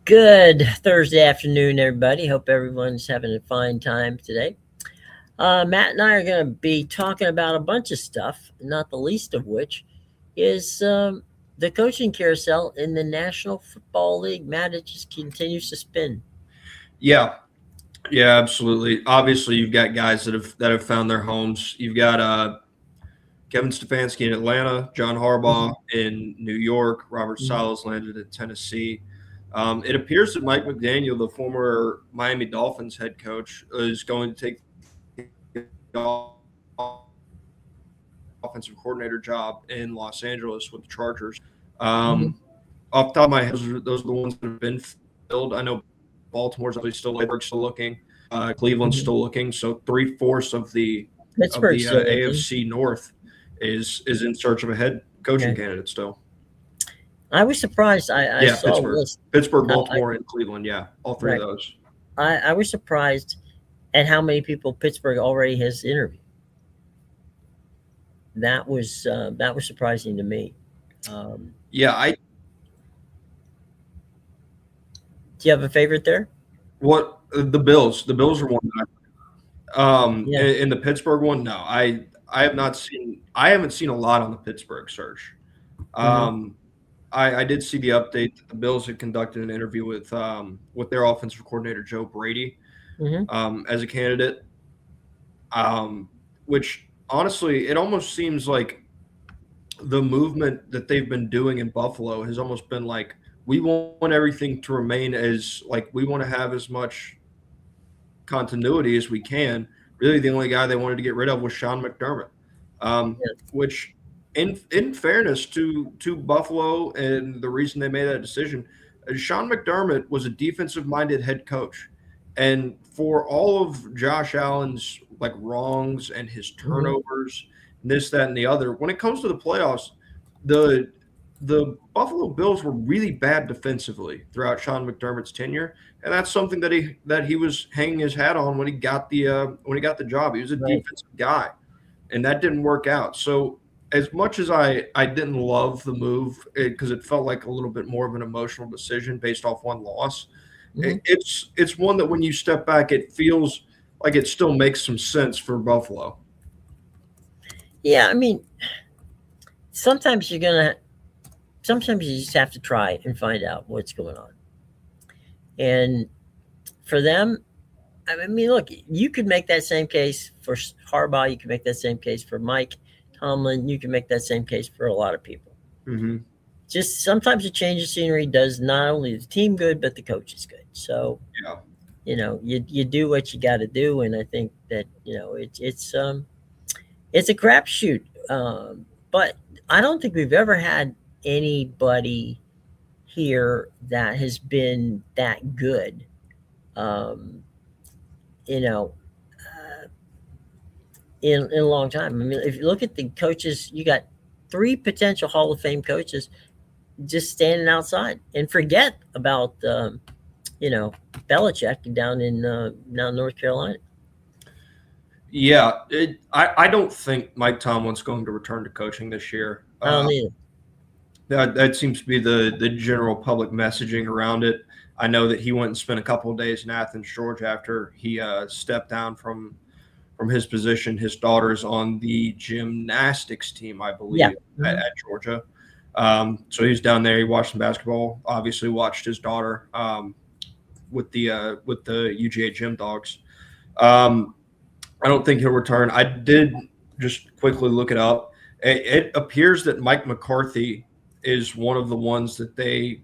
Good Thursday afternoon, everybody. Hope everyone's having a fine time today. Matt and I are going to be talking about a bunch of stuff, not the least of which is the coaching carousel in the National Football League. Matt, it just continues to spin. Yeah, yeah, absolutely. Obviously, you've got guys that have found their homes. You've got Kevin Stefanski in Atlanta, John Harbaugh Mhm, in New York, Robert mhm. Saleh's landed in Tennessee. It appears that Mike McDaniel, the former Miami Dolphins head coach, is going to take the offensive coordinator job in Los Angeles with the Chargers. Mhm. Off the top of my head, those are the ones that have been filled. I know Baltimore's obviously still looking. Cleveland's still looking. So Mhm. three-fourths of the Pittsburgh's still looking. AFC North is in search of a head coaching Okay. candidate still. I was surprised. I Yeah, saw a Pittsburgh, list. Pittsburgh, I Baltimore, and Cleveland. Yeah, all three of right. those. I was surprised at how many people Pittsburgh already has interviewed. That was surprising to me. Um, Yeah, I do you have a favorite there? what the Bills. The Bills are one. Yeah. In the Pittsburgh one, no, I have not seen. I haven't seen a lot on the Pittsburgh search. Hmm. Um, I did see the update that the Bills had conducted an interview with their offensive coordinator Joe Brady Hmm. as a candidate. Which honestly, it almost seems like the movement that they've been doing in Buffalo has almost been like we want everything to remain as like we want to have as much continuity as we can. Really, the only guy they wanted to get rid of was Sean McDermott, Yeah. which, in fairness to Buffalo and the reason they made that decision, Sean McDermott was a defensive minded head coach, and for all of Josh Allen's like wrongs and his Hmm. turnovers, this, that, and the other, when it comes to the playoffs, the the Buffalo Bills were really bad defensively throughout Sean McDermott's tenure, and that's something that he was hanging his hat on when he got the job. He was a Right. defensive guy, and that didn't work out. So as much as I didn't love the move because it felt like a little bit more of an emotional decision based off one loss, Hmm. it's one that when you step back, it feels like it still makes some sense for Buffalo. Yeah. I mean, sometimes you're gonna. Sometimes you just have to try and find out what's going on. And for them, I mean, look, you could make that same case for Harbaugh. You could make that same case for Mike Tomlin. You can make that same case for a lot of people. Hmm. Just sometimes a change of scenery does not only the team good, but the coach is good. So Yeah. you do what you got to do, and I think that it's a crapshoot. But I don't think we've ever had anybody here that has been that good. Um, you know, uh, in a long time. I mean, if you look at the coaches, you got three potential Hall of Fame coaches just standing outside, and forget about you know Belichick down in now North Carolina. Yeah, I don't think Mike Tomlin's going to return to coaching this year. I don't either. That seems to be the general public messaging around it. I know that he went and spent a couple of days in Athens, Georgia, after he stepped down from his position. His daughter's on the gymnastics team, I Yeah. believe, Hmm. at Georgia. So he's down there. He watched some basketball. Obviously, watched his daughter with the UGA gym dogs. Um, I don't think he'll return. I did just quickly look it up. It appears that Mike McCarthy is one of the ones that they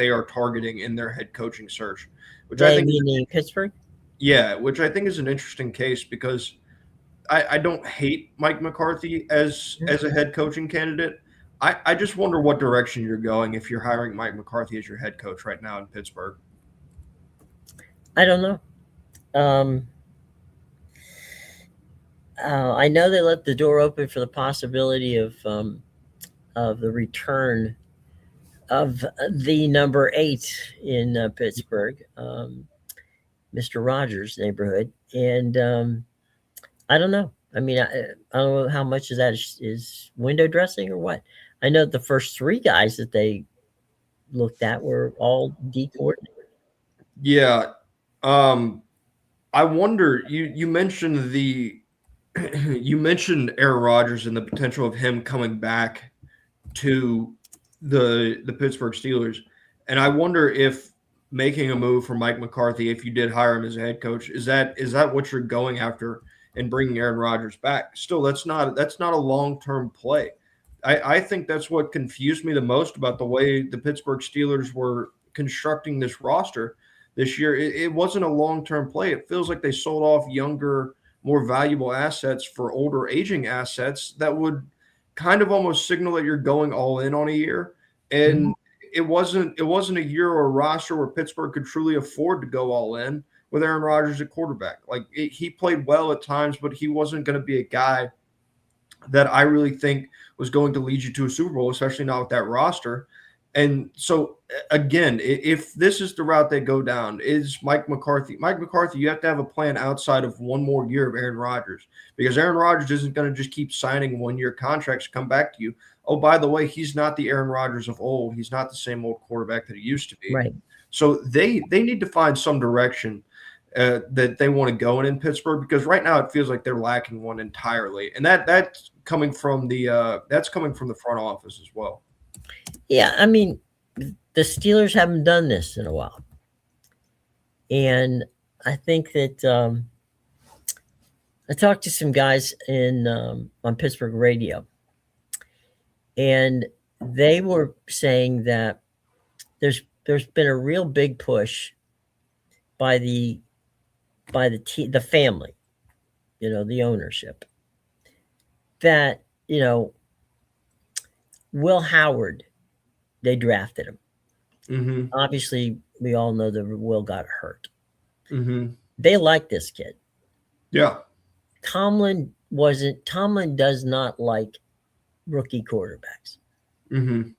are targeting in their head coaching search, which I They think is meaning Pittsburgh. yeah, which I think is an interesting case because I don't hate Mike McCarthy Mhm. as a head coaching candidate. I just wonder what direction you're going if you're hiring Mike McCarthy as your head coach right now in Pittsburgh. I don't know. Um, I know they left the door open for the possibility of the return of the number eight in Pittsburgh, Mr. Rogers' neighborhood, and I don't know. I mean, I don't know how much of that is window dressing or what. I know the first three guys that they looked at were all D coordinated. Yeah. Um, I wonder. You mentioned the you mentioned Aaron Rodgers and the potential of him coming back to the Pittsburgh Steelers, and I wonder if making a move for Mike McCarthy, if you did hire him as a head coach, is that what you're going after and bringing Aaron Rodgers back? Still, that's not a long-term play. I think that's what confused me the most about the way the Pittsburgh Steelers were constructing this roster this year. It wasn't a long-term play. It feels like they sold off younger, more valuable assets for older, aging assets that would kind of almost signal that you're going all in on a year. Mhm. And it wasn't a year or a roster where Pittsburgh could truly afford to go all in with Aaron Rodgers at quarterback. He played well at times, but he wasn't going to be a guy that I really think was going to lead you to a Super Bowl, especially not with that roster. And so, again, if this is the route they go down, is Mike McCarthy? Mike McCarthy, you have to have a plan outside of one more year of Aaron Rodgers, because Aaron Rodgers isn't going to just keep signing 1 year contracts to come back to you. Oh, by the way, he's not the Aaron Rodgers of old. He's not the same old quarterback that he used to be. Right. So they need to find some direction that they want to go in Pittsburgh, because right now it feels like they're lacking one entirely, and that's coming from the front office as well. Yeah, I mean, the Steelers haven't done this in a while, and I think that I talked to some guys in on Pittsburgh radio, and they were saying that there's been a real big push by the family, the ownership, that Will Howard, they drafted him. Mm-hmm. Obviously, we all know that Will got hurt. Mm-hmm. They like this kid. Yeah. Tomlin does not like rookie quarterbacks. Mm-hmm.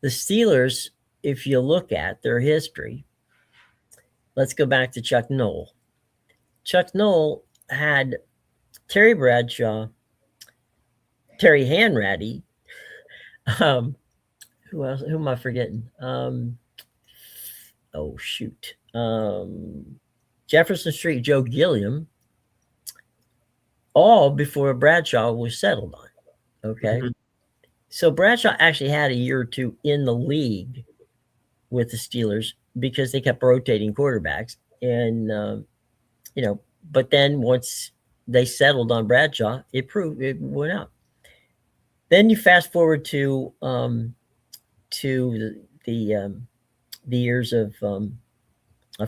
The Steelers, if you look at their history, let's go back to Chuck Noll. Chuck Noll had Terry Bradshaw, Terry Hanratty, um, who else? Who am I forgetting? Oh shoot, Jefferson Street Joe Gilliam, all before Bradshaw was settled on. Okay, Mm-hmm. so Bradshaw actually had a year or two in the league with the Steelers because they kept rotating quarterbacks, and but then once they settled on Bradshaw, it went out. Then you fast forward to the years of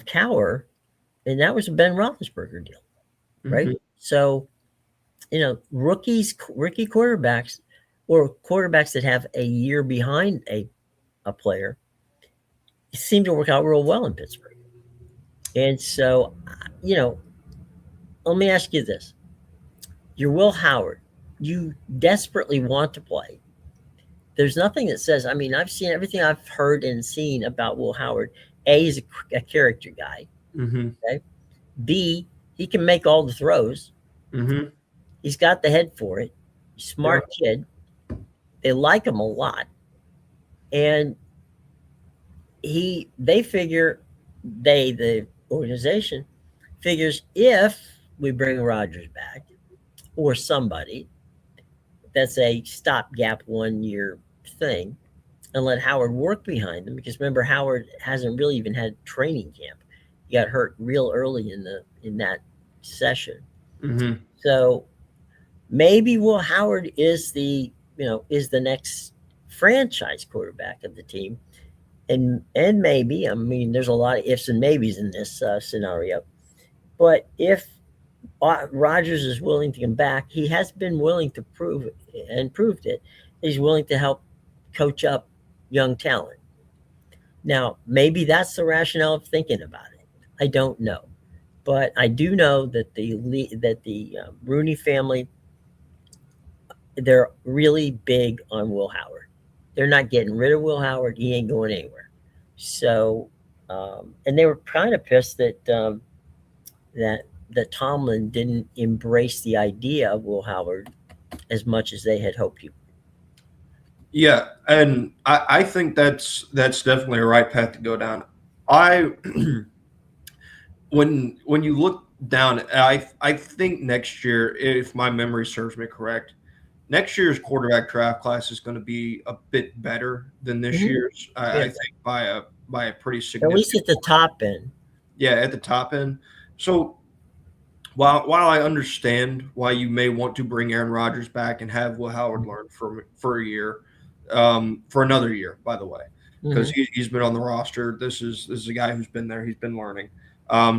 Cower, and that was a Ben Roethlisberger deal, right? Mm-hmm. So rookie quarterbacks, or quarterbacks that have a year behind a player, seem to work out real well in Pittsburgh. And so, let me ask you this: you're Will Howard, you desperately want to play. There's nothing that says. I mean, I've seen everything I've heard and seen about Will Howard. A, he's a character guy. Mm-hmm. Okay. B, he can make all the throws. Mm-hmm. He's got the head for it. Smart kid. They like him a lot, and they figure, the organization figures, if we bring Rodgers back or somebody, that's a stopgap 1 year thing, and let Howard work behind him, because remember, Howard hasn't really even had training camp. He got hurt real early in that session. Mm-hmm. So maybe Will Howard is the next franchise quarterback of the team, and maybe, I mean, there's a lot of ifs and maybes in this scenario, but if Rodgers is willing to come back, he has been willing to prove it, and proved it. He's willing to help coach up young talent. Now, maybe that's the rationale of thinking about it. I don't know, but I do know that the Rooney family, they're really big on Will Howard. They're not getting rid of Will Howard. He ain't going anywhere. So, and they were kind of pissed that Tomlin didn't embrace the idea of Will Howard as much as they had hoped he would. Yeah, and I think that's definitely a right path to go down. I when you look down, I think next year, if my memory serves me correct, next year's quarterback draft class is going to be a bit better than this Hmm. year's. I Yeah, think by a pretty at least significant at the margin. top end. Yeah, at the top end. So while I understand why you may want to bring Aaron Rodgers back and have Will Howard learn for a year, for another year, by the way, because Hmm. he's been on the roster. This is a guy who's been there. He's been learning.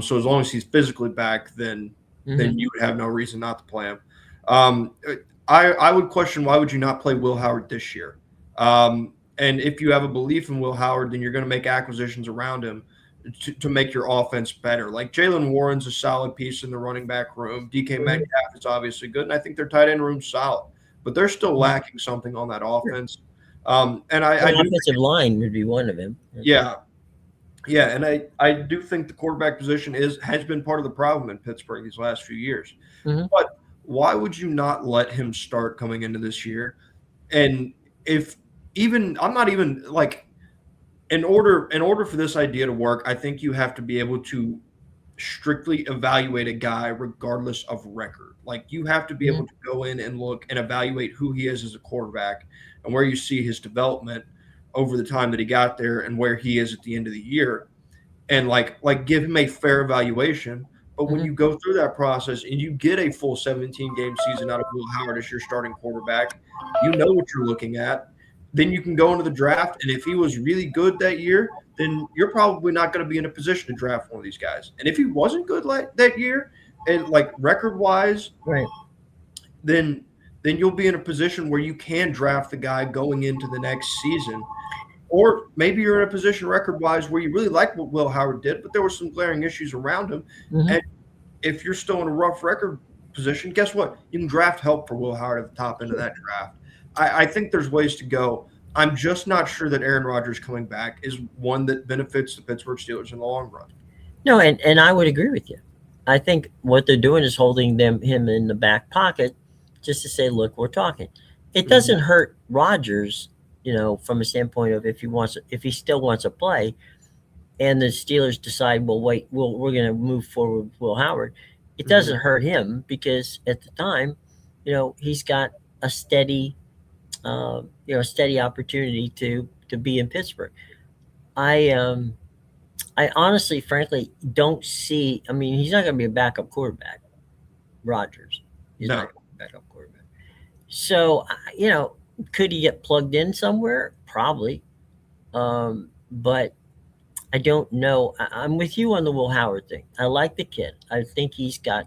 So as long as he's physically back, then Hmm. you would have no reason not to play him. Um, I would question why would you not play Will Howard this year? And if you have a belief in Will Howard, then you're going to make acquisitions around him to make your offense better. Like Jalen Warren's a solid piece in the running back room. DK Hmm. Metcalf is obviously good, and I think their tight end room's solid, but they're still lacking something on that offense. And I An do offensive think, line would be one of them. Okay. yeah, yeah, and I do think the quarterback position has been part of the problem in Pittsburgh these last few years. Hmm. But why would you not let him start coming into this year? And if even I'm not even like in order for this idea to work, I think you have to be able to strictly evaluate a guy regardless of record. Like you have to be Hmm. able to go in and look and evaluate who he is as a quarterback and where you see his development over the time that he got there and where he is at the end of the year and like give him a fair evaluation. But when Hmm. you go through that process and you get a full 17 game season out of Will Howard as your starting quarterback, you know what you're looking at. Then you can go into the draft, and if he was really good that year, then you're probably not going to be in a position to draft one of these guys. And if he wasn't good like that year, and like record wise, Right. then then you'll be in a position where you can draft the guy going into the next season, or maybe you're in a position record wise where you really like what Will Howard did, but there were some glaring issues around him. Hmm. And if you're still in a rough record position, guess what? You can draft help for Will Howard at the top end of Sure. that draft. I think there's ways to go. I'm just not sure that Aaron Rodgers coming back is one that benefits the Pittsburgh Steelers in the long run. No, and I would agree with you. I think what they're doing is holding him in the back pocket, just to say, look, we're talking. It Mm-hmm. doesn't hurt Rodgers, from a standpoint of if he still wants to play, and the Steelers decide, well, wait, we're going to move forward with Will Howard. It Mm-hmm. doesn't hurt him because at the time, he's got a steady opportunity to be in Pittsburgh. I I honestly, frankly, don't see. I mean, he's not going to be a backup quarterback. Rogers, he's not No. going to be a backup quarterback. So, could he get plugged in somewhere? Probably. But I don't know. I'm with you on the Will Howard thing. I like the kid. I think he's got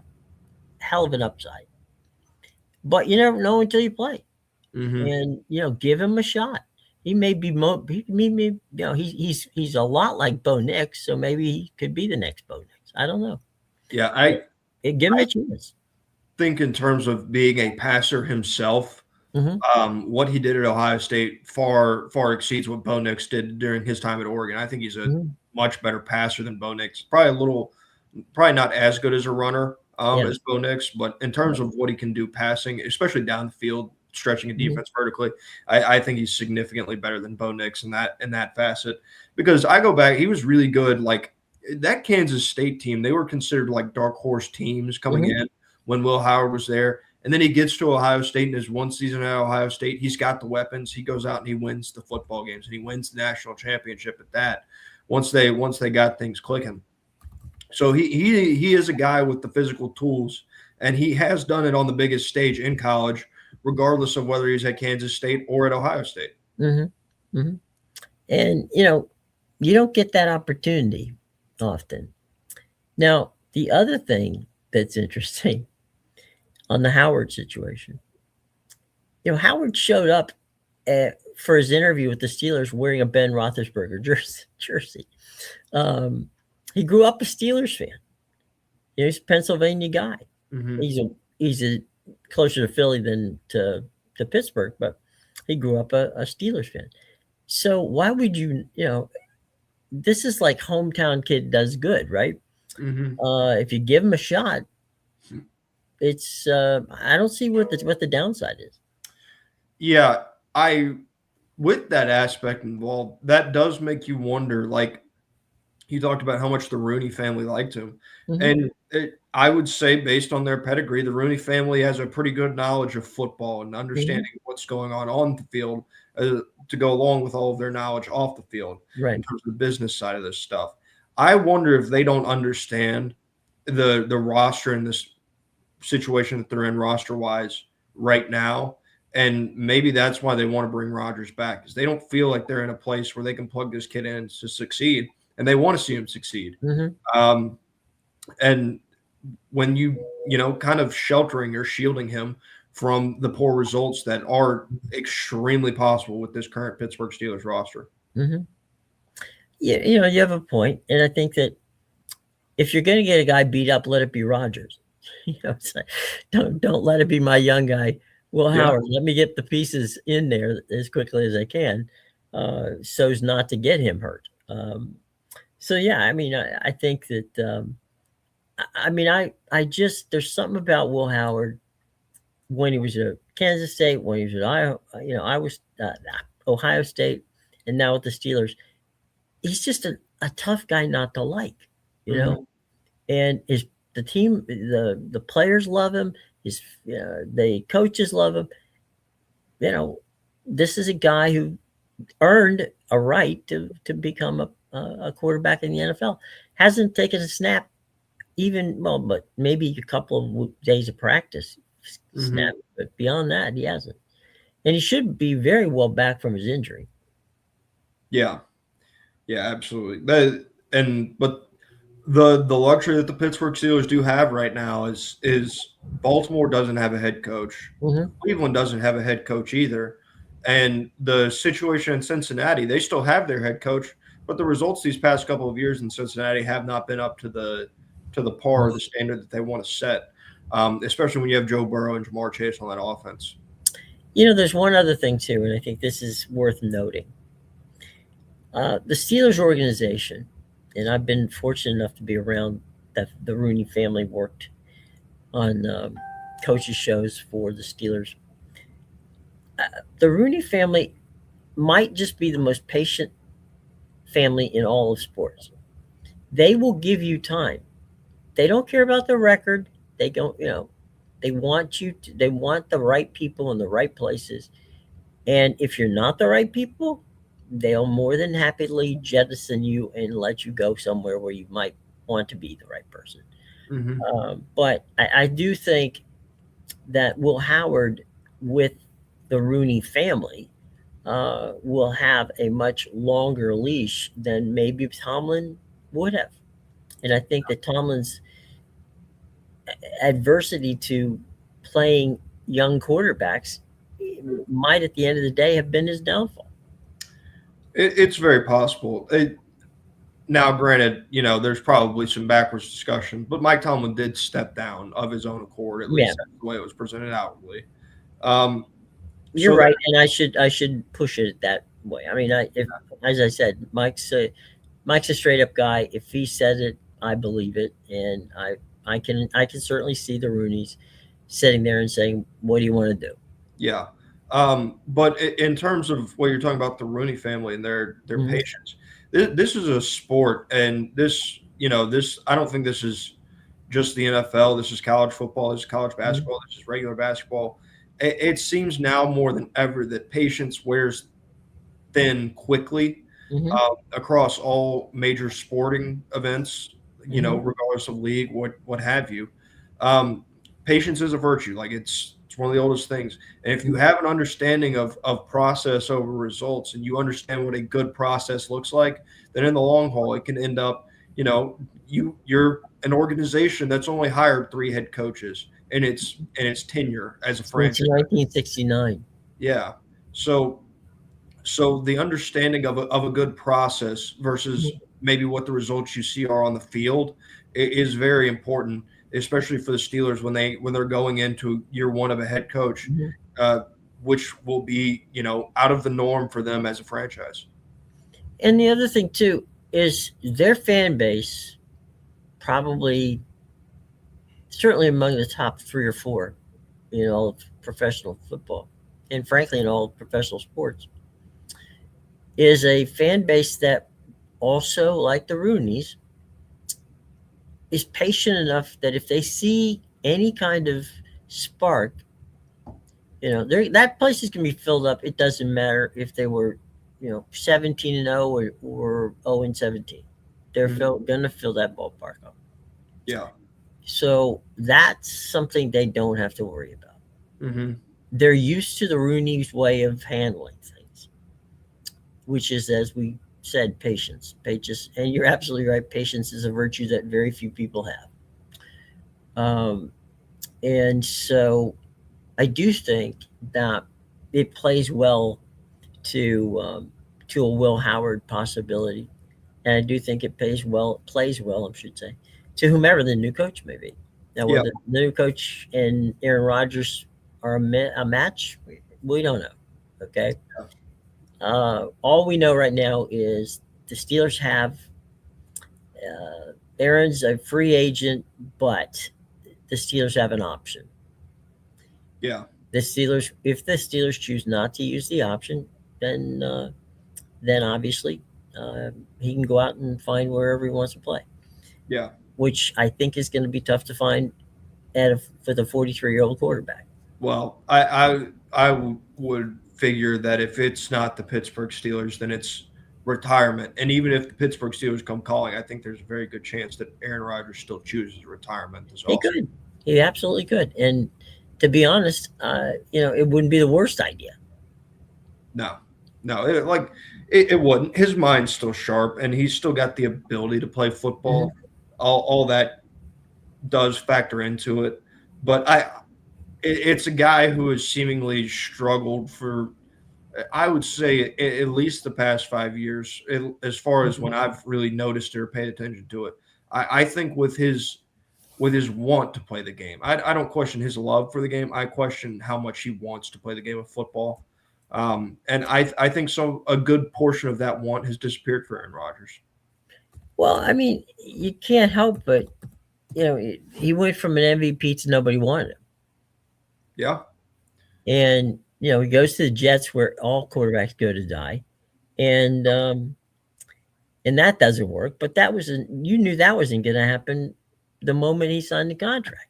hell of an upside. But you never know until you play, Mm-hmm. and give him a shot. He may be he's a lot like Bo Nix, so maybe he could be the next Bo Nix. I don't know. Yeah, Give him I a chance. think in terms of being a passer himself, Hmm. what he did at Ohio State far exceeds what Bo Nix did during his time at Oregon. I think he's a Hmm. much better passer than Bo Nix. Probably not as good as a runner Yeah. as Bo Nix, but in terms of what he can do passing, especially down the field, stretching a Hmm. defense vertically, I think he's significantly better than Bo Nix in that facet. Because I go back, he was really good. Like that Kansas State team, they were considered like dark horse teams coming Hmm. in when Will Howard was there. And then he gets to Ohio State in his one season at Ohio State. He's got the weapons. He goes out and he wins the football games and he wins the national championship at that. Once they got things clicking. So he is a guy with the physical tools, and he has done it on the biggest stage in college, regardless of whether he's at Kansas State or at Ohio State. Hmm. Hmm. And you don't get that opportunity often. Now, the other thing that's interesting on the Howard situation, Howard showed up for his interview with the Steelers wearing a Ben Roethlisberger jersey. Um, he grew up a Steelers fan. He's a Pennsylvania guy. Mm-hmm. He's a closer to Philly than to Pittsburgh, but he grew up a Steelers fan. So why would this is like hometown kid does good, right? Mm-hmm. If you give him a shot, it's I don't see what the downside is. Yeah, I with that aspect involved, that does make you wonder. Like you talked about how much the Rooney family liked him, Hmm. and I would say, based on their pedigree, the Rooney family has a pretty good knowledge of football and Hmm. understanding what's going on the field, to go along with all of their knowledge off the field in Right. terms of the business side of this stuff. I wonder if they don't understand the roster and this situation that they're in roster wise right now. And maybe that's why they want to bring Rodgers back, because they don't feel like they're in a place where they can plug this kid in to succeed, and they want to see him succeed. Hmm. Um, and when kind of sheltering or shielding him from the poor results that are extremely possible with this current Pittsburgh Steelers roster. Hmm. Yeah, you have a point, and I think that if you're going to get a guy beat up, let it be Rodgers. It's like, don't let it be my young guy, Will Yeah. Howard. Let me get the pieces in there as quickly as I can, so as not to get him hurt. So yeah, I mean, I think that I mean, I just there's something about Will Howard when he was at Kansas State, when he was at I was Ohio State, and now with the Steelers. He's just a tough guy not to like, you Hmm. know. And his the team, the players love him. His the coaches love him. You know, this is a guy who earned a right to become a quarterback in the NFL. Hasn't taken a snap, even well, but maybe a couple of days of practice Hmm. snap. But beyond that, he hasn't, and he should be very well back from his injury. Yeah. Yeah, absolutely. But the luxury that the Pittsburgh Steelers do have right now is Baltimore doesn't have a head coach. Hmm. Cleveland doesn't have a head coach either. And the situation in Cincinnati, they still have their head coach, but the results these past couple of years in Cincinnati have not been up to the par or the standard that they want to set. Especially when you have Joe Burrow and Jamar Chase on that offense. There's one other thing too, and I think this is worth noting. The Steelers organization, and I've been fortunate enough to be around that the Rooney family worked on coaches shows for the Steelers. The Rooney family might just be the most patient family in all of sports. They will give you time. They don't care about the record. They don't, they want they want the right people in the right places. And if you're not the right people, they'll more than happily jettison you and let you go somewhere where you might want to be the right person. Hmm. But I do think that Will Howard, with the Rooney family, will have a much longer leash than maybe Tomlin would have. And I think that Tomlin's adversity to playing young quarterbacks might, at the end of the day, have been his downfall. It's very possible. Now, granted, there's probably some backwards discussion, but Mike Tomlin did step down of his own accord. At Yeah, least that's the way it was presented outwardly. Um, you're so that, right, and I should push it that way. I mean, if as I said, Mike's a straight up guy. If he says it, I believe it, and I can certainly see the Rooney's sitting there and saying, "What do you want to do?" yeah. But in terms of what you're talking about, the Rooney family and their Mhm. patience, this is a sport, and this I don't think this is just the NFL. This is college football. This is college Mhm. basketball. This is regular basketball. It seems now more than ever that patience wears thin quickly, Mhm. across all major sporting events, Mhm. regardless of league, what have you. Um, Patience is a virtue. Like it's one of the oldest things. And if you Mhm. have an understanding of process over results, and you understand what a good process looks like, then in the long haul, it can end up, you're an organization that's only hired three head coaches in its tenure as a Since franchise. 1969. Yeah. So the understanding of a good process versus Mhm. maybe what the results you see are on the field is very important, especially for the Steelers when they're going into year one of a head coach, Mhm. uh, which will be out of the norm for them as a franchise. And the other thing too is their fan base probably certainly among the top three or four in all of professional football, and frankly in all of professional sports. is a fan base that also, like the Roonies, is patient enough that if they see any kind of spark, that place is going to be filled up. It doesn't matter if they were, 17-0 or 0-17. They're Mhm. going to fill that ballpark up. Yeah. So that's something they don't have to worry about. Hmm. They're used to the Rooney's way of handling things, which is, as we said, patience. Patience, and you're absolutely right. Patience is a virtue that very few people have. And so I do think that it plays well to a Will Howard possibility, and I do think it plays well, I should say, to whomever the new coach may be. Now, Yeah. whether the new coach and Aaron Rodgers are a match, we don't know. Okay, all we know right now is the Steelers have Aaron's a free agent, but the Steelers have an option. Yeah. If the Steelers choose not to use the option, then obviously he can go out and find wherever he wants to play, Yeah. which I think is going to be tough to find for the 43-year-old quarterback. Well, I would figure that if it's not the Pittsburgh Steelers, then it's retirement. And even if the Pittsburgh Steelers come calling, I think there's a very good chance that Aaron Rodgers still chooses retirement this He offseason. could, he absolutely could, and to be honest, it wouldn't be the worst idea. No, no, it wouldn't. His mind's still sharp, and he's still got the ability to play Hmm. football. All that does factor into it, but it's a guy who has seemingly struggled for, I would say, at least the past 5 years, as far as Hmm. when I've really noticed or paid attention to it. I think with his want to play the game, I don't question his love for the game. I question how much he wants to play the game of football. And I think a good portion of that want has disappeared for Aaron Rodgers. Well, I mean, you can't help but he went from an MVP to nobody wanted him, Yeah, and he goes to the Jets where all quarterbacks go to die, and that doesn't work. But you knew that wasn't going to happen the moment he signed the contract.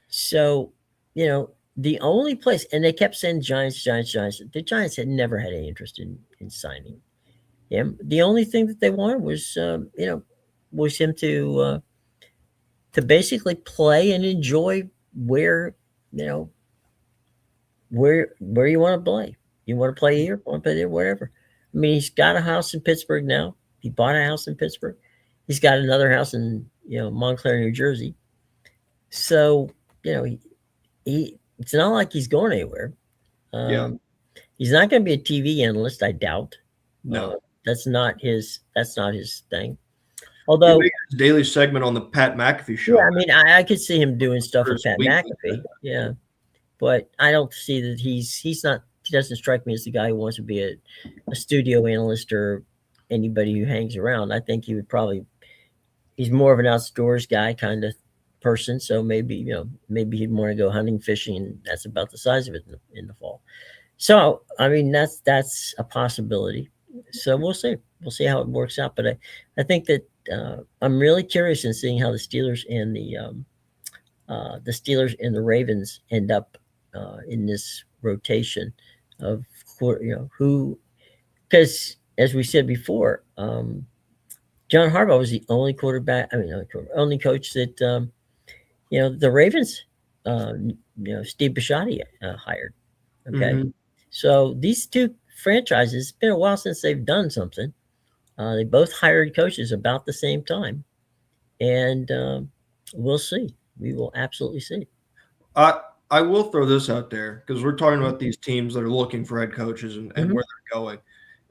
So, the only place, and they kept saying Giants, Giants, Giants. The Giants had never had any interest in signing him. The only thing that they wanted was him to basically play and enjoy where, you know, where you want to play. You want to play here, want to play there, whatever. I mean, he's got a house in Pittsburgh now. He bought a house in Pittsburgh. He's got another house in Montclair, New Jersey. So he it's not like he's going anywhere. yeah, Um, he's not going to be a TV analyst, I doubt. Uh, no. that's not his thing. He Although, made his daily segment on the Pat McAfee yeah, show I mean, I could see him doing stuff or with his Pat weekly McAfee. segment. Yeah, but I don't see that he's not. He doesn't strike me as the guy who wants to be a studio analyst or anybody who hangs around. I think he would probably he's more of an outdoors guy kind of person. So maybe he'd want to go hunting, fishing, and that's about the size of it in the fall. So I mean that's a possibility. So we'll see how it works out. But I think that I'm really curious in seeing how the Steelers and the Ravens end up in this rotation of who, because as we said before, John Harbaugh was the only quarterback. I mean, only coach that the Ravens, Steve Bisciotti hired. Okay, Hmm. so these two franchises, it's been a while since they've done something. They both hired coaches about the same time, and we'll see. We will absolutely see. I I will throw this out there because we're talking about these teams that are looking for head coaches and Hmm. where they're going.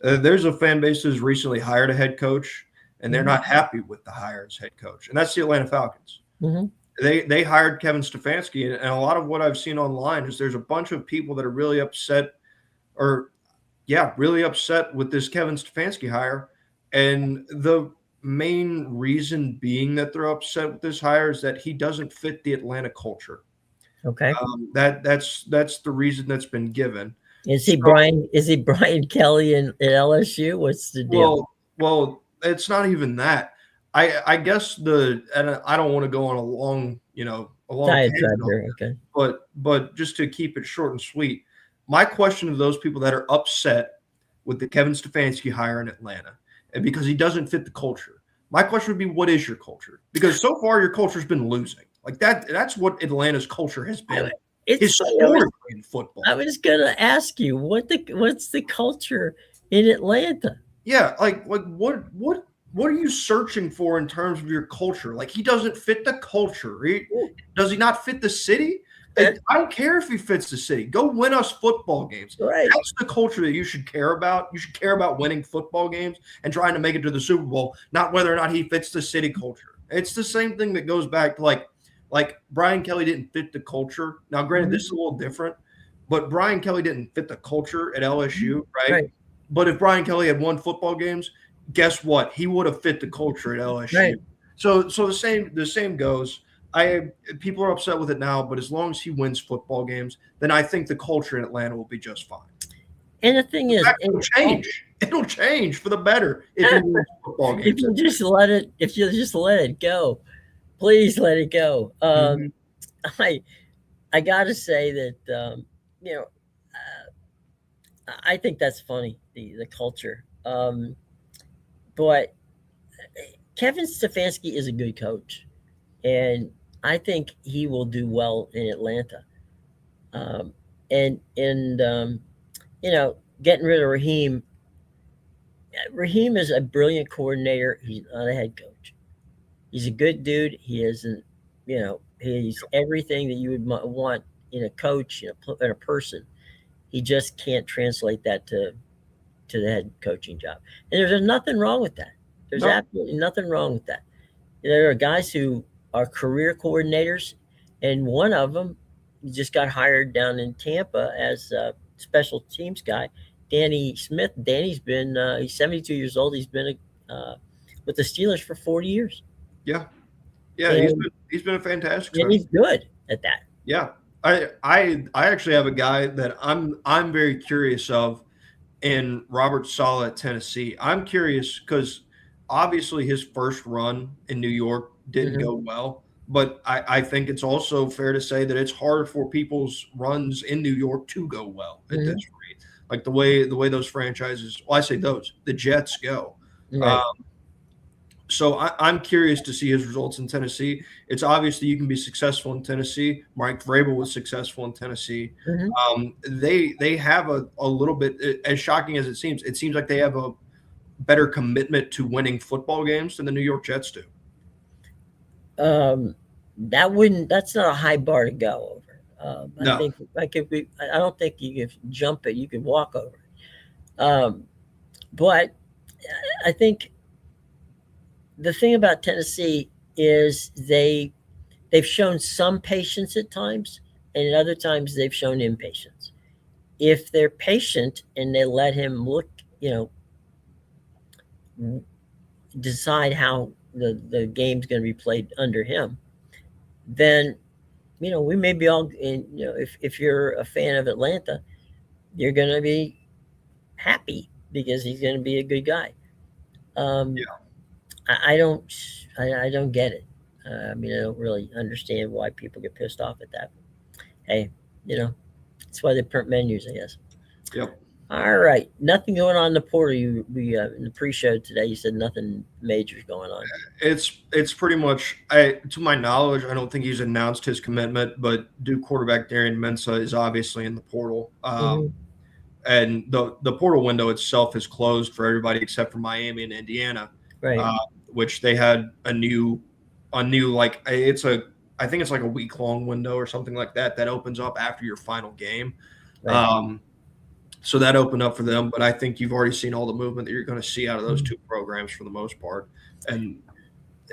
There's a fan base who's recently hired a head coach, and they're Hmm. not happy with the hire as head coach, and that's the Atlanta Falcons. Hmm. They hired Kevin Stefanski, and a lot of what I've seen online is there's a bunch of people that are really upset, or yeah, really upset with this Kevin Stefanski hire, and the main reason being that they're upset with this hire is that he doesn't fit the Atlanta culture. Okay. That's the reason that's been given. Is he Brian? Is he Brian Kelly in LSU? What's the deal? It's not even that. I guess and I don't want to go on a long Diatribe tangent on here. this, Okay. but just to keep it short and sweet, my question to those people that are upset with the Kevin Stefanski hire in Atlanta, and because he doesn't fit the culture, my question would be, what is your culture? Because so far your culture's been losing. Like that's what Atlanta's culture has been It's funny. historically in football. I was gonna ask you what's the culture in Atlanta? Yeah, like what are you searching for in terms of your culture? Like he doesn't fit the culture. Does he not fit the city? I don't care if he fits the city. Go win us football games. Right. That's the culture that you should care about. You should care about winning football games and trying to make it to the Super Bowl, not whether or not he fits the city culture. It's the same thing that goes back to like Brian Kelly didn't fit the culture. Now, granted, this is a little different, but Brian Kelly didn't fit the culture at LSU, right? Right. But if Brian Kelly had won football games, guess what? He would have fit the culture at LSU. Right. So the same goes. People are upset with it now, but as long as he wins football games, then I think the culture in Atlanta will be just fine. And the thing is, it'll change. It'll change for the better if he wins football games. If you just let it go, please let it go. I gotta say that you know, I think that's funny, the culture. But Kevin Stefanski is a good coach, and I think he will do well in Atlanta. Um, and getting rid of Raheem. Raheem is a brilliant coordinator. He's not a head coach. He's a good dude. He isn't, he's everything that you would want in a coach, in a person. He just can't translate that to the head coaching job. And there's nothing wrong with that. There's absolutely nothing wrong with that. There are guys who are career coordinators, and one of them just got hired down in Tampa as a special teams guy, Danny Smith. Danny's been he's 72 years old. He's been with the Steelers for 40 years. Yeah, he's been a fantastic coach. And he's good at that. Yeah, I actually have a guy that I'm very curious of in Robert Saleh at Tennessee. I'm curious because obviously his first run in New York didn't go well, but I think it's also fair to say that it's hard for people's runs in New York to go well at this rate. Like the way those franchises, well, I say the Jets go. Right. So I'm curious to see his results in Tennessee. It's obvious that you can be successful in Tennessee. Mike Vrabel was successful in Tennessee. They have a little bit, as shocking as it seems like they have a better commitment to winning football games than the New York Jets do. That's not a high bar to go over. No. I don't think you can jump it. You can walk over it. But I think the thing about Tennessee is they've shown some patience at times, and at other times they've shown impatience. If they're patient and they let him decide how the game's going to be played under him, then we may be all if you're a fan of Atlanta, you're going to be happy because he's going to be a good guy. I don't get it. I don't really understand why people get pissed off at that. Hey, that's why they print menus, I guess. Yep. All right. Nothing going on in the portal. We in the pre-show today, you said nothing major is going on. It's pretty much, to my knowledge, I don't think he's announced his commitment, but Duke quarterback Darian Mensah is obviously in the portal. And the portal window itself is closed for everybody except for Miami and Indiana. Right. Which they had a new I think it's like a week-long window or something like that opens up after your final game. Right. So that opened up for them, but I think you've already seen all the movement that you're going to see out of those two programs for the most part. And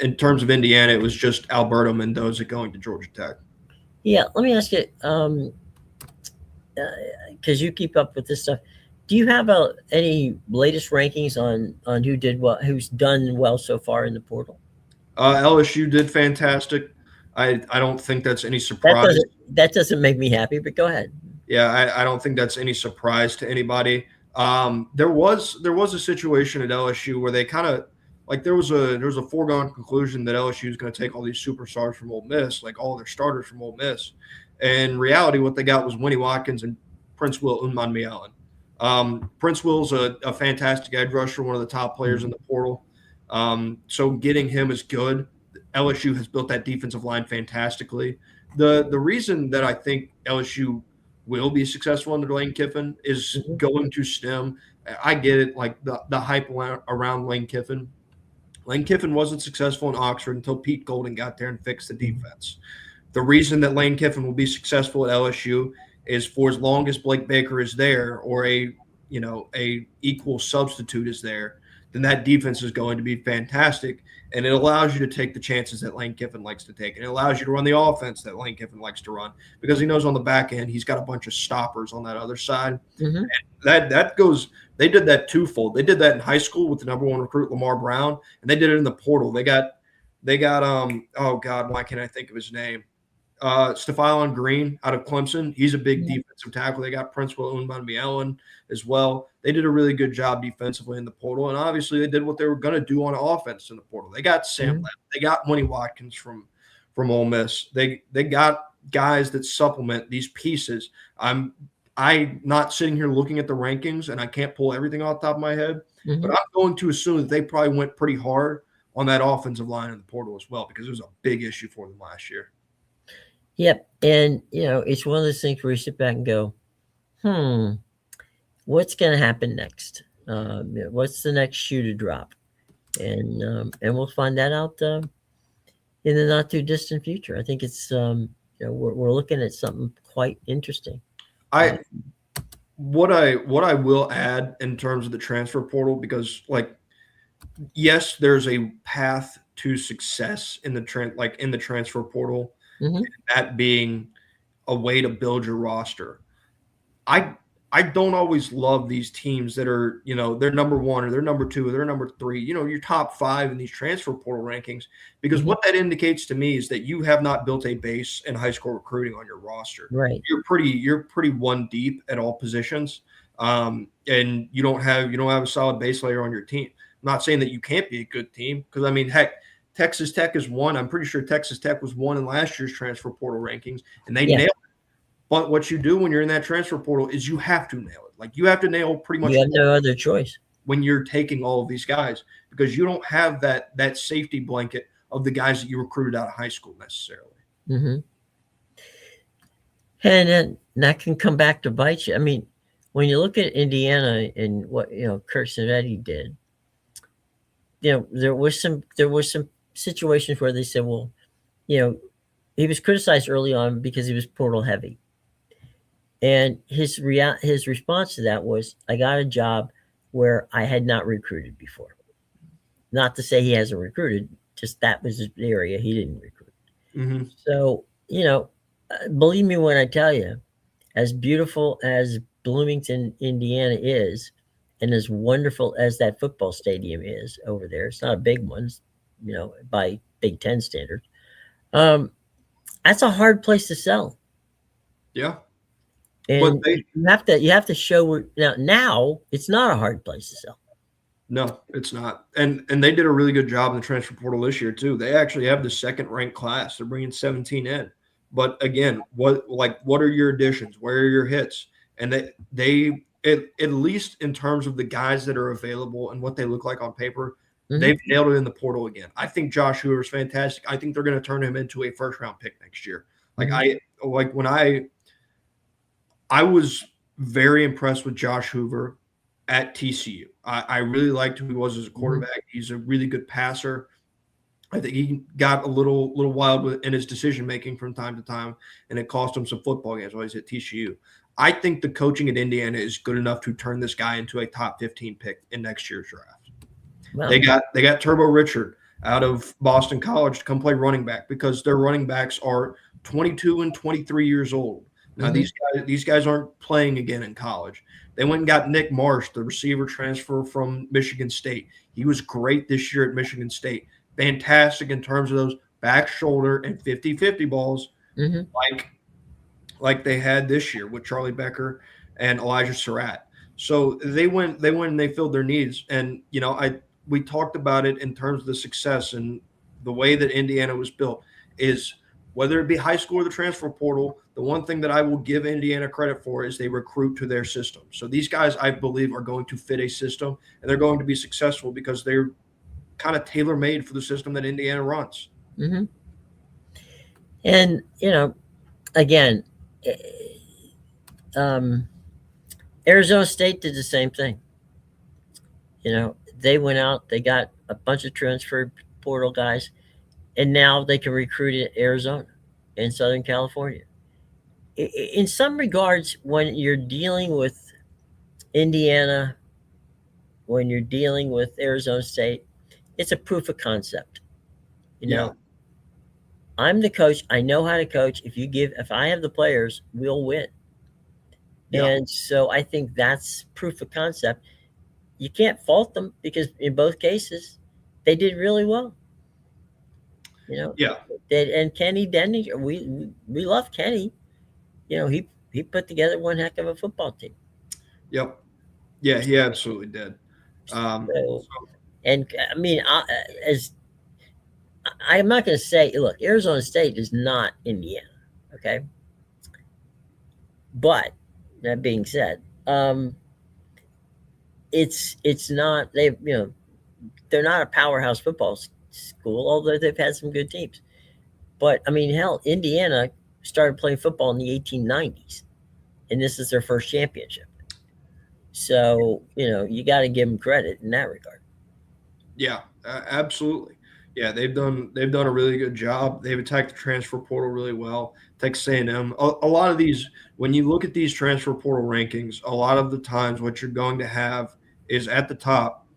in terms of Indiana, it was just Alberto Mendoza going to Georgia Tech. Yeah, let me ask you, because you keep up with this stuff. Do you have any latest rankings on who did well, who's done well so far in the portal? LSU did fantastic. I don't think that's any surprise. That doesn't make me happy, but go ahead. Yeah, I don't think that's any surprise to anybody. There was a situation at LSU where they kind of like there was a foregone conclusion that LSU is going to take all these superstars from Ole Miss, like all their starters from Ole Miss. And in reality, what they got was Winnie Watkins and Prince Will Unmanmielen. Prince Will's a fantastic edge rusher, one of the top players in the portal. So getting him is good. LSU has built that defensive line fantastically. The reason that I think LSU will be successful under Lane Kiffin is Mhm, going to stem. I get it, like the hype around Lane Kiffin. Lane Kiffin wasn't successful in Oxford until Pete Golding got there and fixed the mhm, defense. The reason that Lane Kiffin will be successful at LSU is for as long as Blake Baker is there or a equal substitute is there, then that defense is going to be fantastic. And it allows you to take the chances that Lane Kiffin likes to take. And it allows you to run the offense that Lane Kiffin likes to run because he knows on the back end he's got a bunch of stoppers on that other side. mhm. That goes. They did that twofold. They did that in high school with the number one recruit Lamar Brown, and they did it in the portal. They got oh God, why can't I think of his name? Stephon Green out of Clemson. He's a big Yeah. defensive tackle. They got Prince Will Unmanmielen as well. They did a really good job defensively in the portal, and obviously they did what they were going to do on offense in the portal. They got Sam Mhm. Leonard. They got Winnie Watkins from Ole Miss. They got guys that supplement these pieces. I'm not sitting here looking at the rankings, and I can't pull everything off the top of my head, but Mhm. I'm going to assume that they probably went pretty hard on that offensive line in the portal as well because it was a big issue for them last year. Yep. And it's one of those things where you sit back and go, hmm, what's going to happen next? What's the next shoe to drop? And we'll find that out in the not too distant future. I think it's we're looking at something quite interesting. Uh, I what I will add in terms of the transfer portal because like yes, there's a path to success in the transfer portal, mhm. that being a way to build your roster. I I don't always love these teams that are, they're number one or they're number two or they're number three, your top five in these transfer portal rankings, because Mhm. what that indicates to me is that you have not built a base in high school recruiting on your roster. Right. You're pretty one deep at all positions. And you don't have a solid base layer on your team. I'm not saying that you can't be a good team because I mean, heck, Texas Tech is one. I'm pretty sure Texas Tech was one in last year's transfer portal rankings, and they Yeah. nailed. But what you do when you're in that transfer portal is you have to nail it. Like you have to nail pretty much You have no other choice. when you're taking all of these guys because you don't have that safety blanket of the guys that you recruited out of high school necessarily. Hmm. And then that can come back to bite you. I mean, when you look at Indiana and what Kirk Civetti did, there was some situations where they said, well, you know, he was criticized early on because he was portal heavy, and his response to that was, I got a job where I had not recruited before. Not to say he hasn't recruited, just that was the area he didn't recruit. Mm-hmm. So believe me when I tell you, as beautiful as Bloomington, Indiana is, and as wonderful as that football stadium is over there, it's not a big one, by Big Ten standards. Um, that's a hard place to sell, Yeah, but and you have to show now it's not a hard place to sell. no, it's not. And they did a really good job in the transfer portal this year too. They actually have the second ranked class. They're bringing 17 in. But again, what are your additions? Where are your hits? And at least in terms of the guys that are available and what they look like on paper, Hmm. they've nailed it in the portal again. I think Josh Hoover is fantastic. I think they're going to turn him into a first round pick next year. Like Hmm. I like when I was very impressed with Josh Hoover at TCU. I really liked who he was as a Hmm. quarterback. He's a really good passer. I think he got a little wild in his decision making from time to time, and it cost him some football games while he's at TCU. I think the coaching at Indiana is good enough to turn this guy into a top 15 pick in next year's draft. They Well. got Turbo Richard out of Boston College to come play running back because their running backs are 22 and 23 years old. Now Hmm. these guys aren't playing again in college. They went and got Nick Marsh, the receiver transfer from Michigan State. He was great this year at Michigan State. Fantastic in terms of those back shoulder and 50-50 balls Hmm. like like they had this year with Charlie Becker and Elijah Surratt. So they went and they filled their needs. And I we talked about it in terms of the success and the way that Indiana was built is whether it be high school or the transfer portal, the one thing that I will give Indiana credit for is they recruit to their system. So these guys, I believe, are going to fit a system and they're going to be successful because they're kind of tailor made for the system that Indiana runs. Hmm. And again, eh, um, Arizona State did the same thing. They went out, they got a bunch of transfer portal guys, and now they can recruit in Arizona, in Southern California. In some regards, when you're dealing with Indiana, when you're dealing with Arizona State, it's a proof of concept. You Yeah, know, I'm the coach. I know how to coach. If I have the players, we'll win. yeah, And so I think that's proof of concept. You can't fault them because in both cases, they did really well. You know, yeah, and Kenny Denny, we love Kenny. He put together one heck of a football team. yep, yeah. He absolutely did. So, and I mean, as I'm not going to say, look, Arizona State is not Indiana, okay. But that being said, it's not they're not a powerhouse football school, although they've had some good teams. But I mean, hell, Indiana started playing football in the 1890s, and this is their first championship. So you got to give them credit in that regard. Yeah, absolutely. Yeah, they've done a really good job. They've attacked the transfer portal really well. Texas A&M. A lot of these, when you look at these transfer portal rankings, a lot of the times what you're going to have is at the top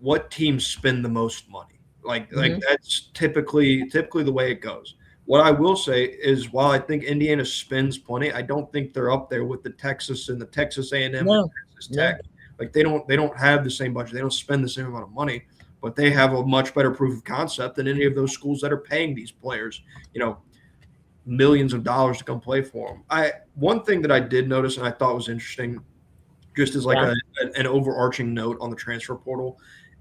what teams spend the most money. Like Hmm. that's typically the way it goes. What I will say is while I think Indiana spends plenty, I don't think they're up there with the Texas and the Texas A&M and No, Texas no, Tech. Like they don't have the same budget. They don't spend the same amount of money, but they have a much better proof of concept than any of those schools that are paying these players, you know, millions of dollars to come play for them. I One thing that I did notice and I thought was interesting, just as like yeah, an overarching note on the transfer portal,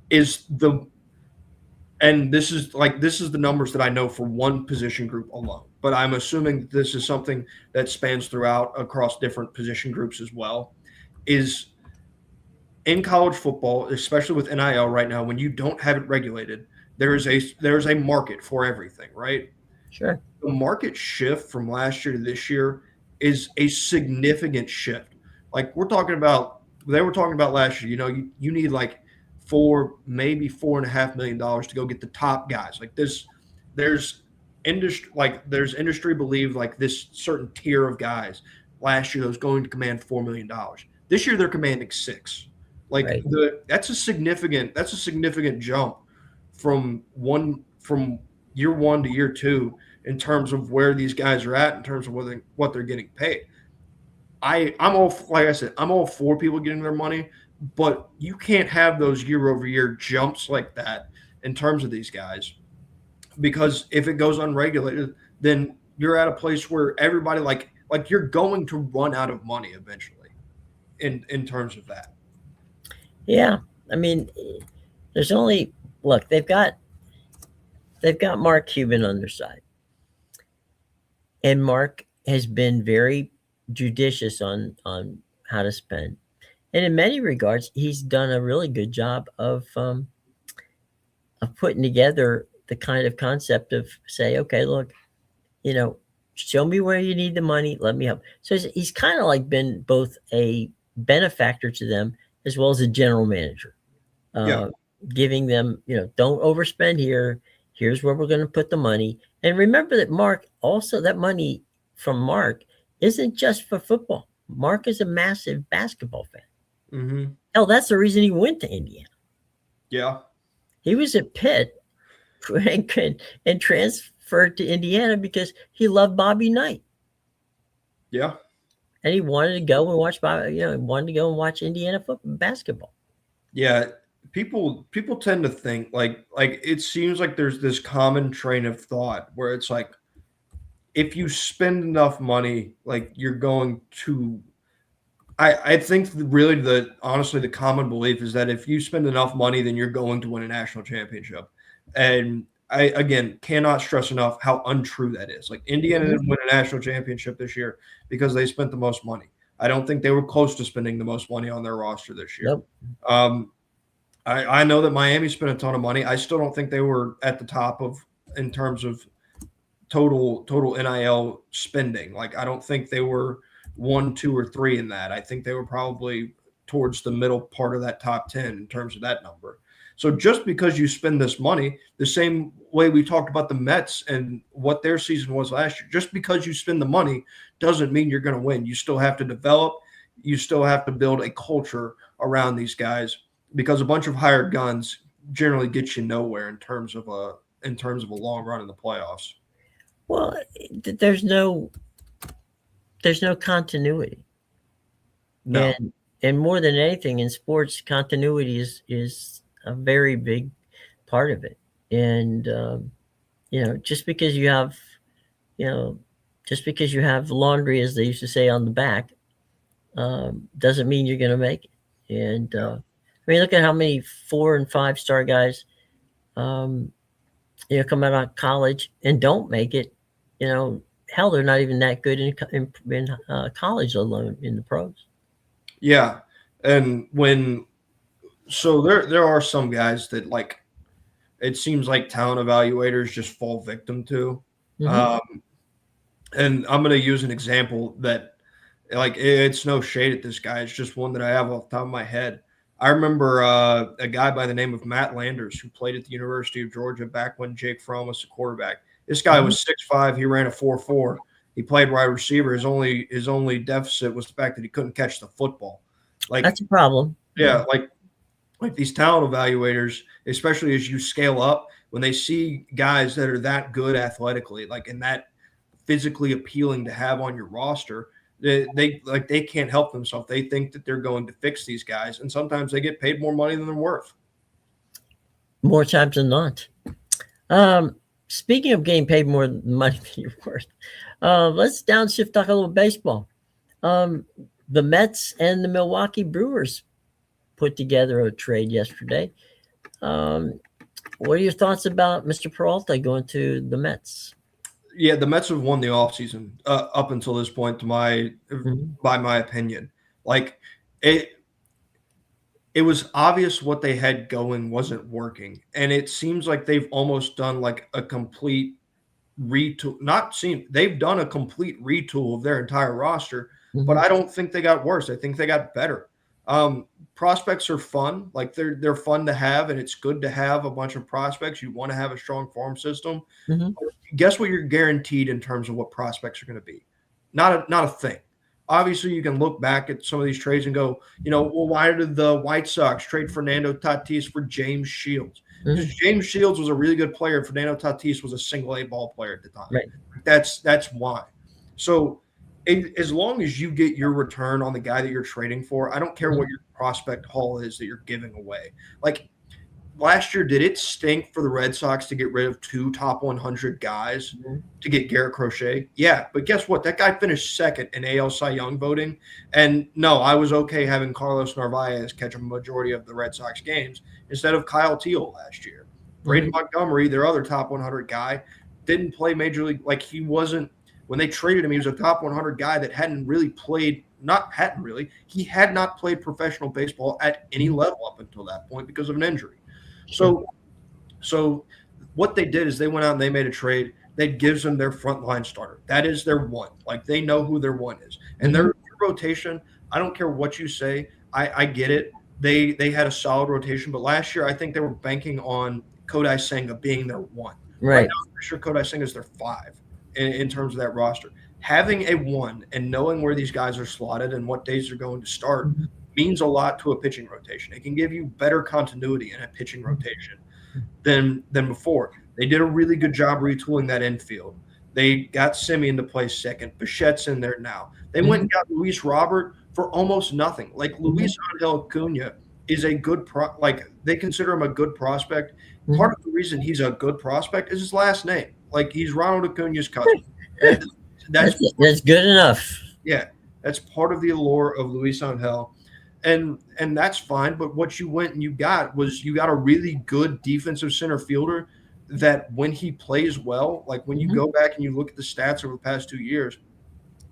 is the and this is the numbers that I know for one position group alone. But I'm assuming this is something that spans throughout across different position groups as well. Is in college football, especially with NIL right now, when you don't have it regulated, there is a market for everything, right? sure, The market shift from last year to this year is a significant shift. Like they were talking about last year. You need like maybe $4.5 million to go get the top guys. Like this, there's there's industry believed like this certain tier of guys last year that was going to command $4 million. This year they're commanding six. Like right. that's a significant jump from year one to year two in terms of where these guys are at in terms of what they're getting paid. I'm all like I said, I'm all for people getting their money, but you can't have those year over year jumps like that in terms of these guys because if it goes unregulated, then you're at a place where everybody like you're going to run out of money eventually in terms of that. Yeah, I mean, there's only look. They've got Mark Cuban on their side, and Mark has been very judicious on how to spend. And in many regards, he's done a really good job of putting together the kind of concept of say, okay, look, you know, show me where you need the money, let me help. So he's kind of like been both a benefactor to them as well as a general manager, Yeah, uh, giving them, don't overspend here. Here's where we're going to put the money. And remember that Mark also that money from Mark isn't just for football. Mark is a massive basketball fan. hmm, Hell, that's the reason he went to Indiana. yeah, He was at Pitt and transferred to Indiana because he loved Bobby Knight yeah. and he wanted to go and watch Bobby. Wanted to go and watch Indiana football basketball. Yeah, people tend to think like it seems like there's this common train of thought where it's like if you spend enough money, like you're going to. I think really honestly the common belief is that if you spend enough money, then you're going to win a national championship. And I again cannot stress enough how untrue that is. Like Indiana Mhm. didn't win a national championship this year because they spent the most money. I don't think they were close to spending the most money on their roster this year. Nope. Um, I know that Miami spent a ton of money. I still don't think they were at the top of in terms of total NIL spending. Like I don't think they were 1, 2, or 3 in that. I think they were probably towards the middle part of that top 10 in terms of that number. So just because you spend this money, the same way we talked about the Mets and what their season was last year, just because you spend the money doesn't mean you're going to win. You still have to develop, you still have to build a culture around these guys because a bunch of hired guns generally get you nowhere in terms of a long run in the playoffs. Well, there's no continuity, No. and more than anything in sports, continuity is a very big part of it. And just because you have you know just because you have laundry, as they used to say, on the back, doesn't mean you're going to make it. And I mean, look at how many 4 and 5 star guys um, come out of college and don't make it. You know, hell, they're not even that good in college, alone in the pros. Yeah. And when so there are some guys that like it seems like talent evaluators just fall victim to. Hmm. Um, and I'm going to use an example that like it's no shade at this guy. It's just one that I have off the top of my head. I remember a guy by the name of Matt Landers who played at the University of Georgia back when Jake Fromm was the quarterback. This guy Hmm. was 6'5". He ran a 4.4. He played wide receiver. His only deficit was the fact that he couldn't catch the football. Like That's a problem. Yeah. yeah, like these talent evaluators, especially as you scale up, when they see guys that are that good athletically, like and that physically appealing to have on your roster, they can't help themselves. They think that they're going to fix these guys, and sometimes they get paid more money than they're worth. More times than not. Um, Speaking of getting paid more money than you're worth, let's downshift, talk a little baseball. Um, the Mets and the Milwaukee Brewers put together a trade yesterday. Um, what are your thoughts about Mr. Peralta going to the Mets? Yeah, the Mets have won the offseason up until this point, Mhm. by my opinion. Like it, it was obvious what they had going wasn't working, and it seems like they've almost done like a complete retool. Not seem they've done a complete retool of their entire roster, but Mhm. I don't think they got worse. I think they got better. Prospects are fun, like they're fun to have, and it's good to have a bunch of prospects. You want to have a strong farm system. Mhm. Guess what you're guaranteed in terms of what prospects are going to be? Not a thing. Obviously, you can look back at some of these trades and go, well, why did the White Sox trade Fernando Tatis for James Shields? Because Mhm. James Shields was a really good player, and Fernando Tatis was a single A ball player at the time. Right. That's why. So, as long as you get your return on the guy that you're trading for, I don't care Mhm. what your prospect haul is that you're giving away. Like last year, did it stink for the Red Sox to get rid of 2 top 100 guys Mhm. to get Garrett Crochet? Yeah, but guess what? That guy finished second in AL Cy Young voting. And no, I was okay having Carlos Narvaez catch a majority of the Red Sox games instead of Kyle Teal last year. Braden Mhm. Montgomery, their other top 100 guy, didn't play major league. Like he wasn't when they traded him. He was a top 100 guy that hadn't really played. Not hadn't really. He had not played professional baseball at any Mhm. level up until that point because of an injury. Sure. So what they did is they went out and they made a trade that gives them their frontline starter. That is their one. Like they know who their one is. And Mhm. their rotation, I don't care what you say. I get it. They had a solid rotation, but last year I think they were banking on Kodai Senga being their one. Right Right. now, I'm pretty sure Kodai Senga is their five in terms of that roster. Having a one and knowing where these guys are slotted and what days they're going to start Mhm. means a lot to a pitching rotation. It can give you better continuity in a pitching rotation than before. They did a really good job retooling that infield. They got Simeon to play second. Bichette's in there now. They went and Mhm. got Luis Robert for almost nothing. Like Mhm. Luis Angel Acuna is a good like they consider him a good prospect. Part Mhm. of the reason he's a good prospect is his last name. Like he's Ronald Acuna's cousin. And that's That's good enough. yeah, that's part of the allure of Luis Angel, and that's fine. But what you went and you got was you got a really good defensive center fielder that when he plays well, like when you Mhm, go back and you look at the stats over the past 2 years,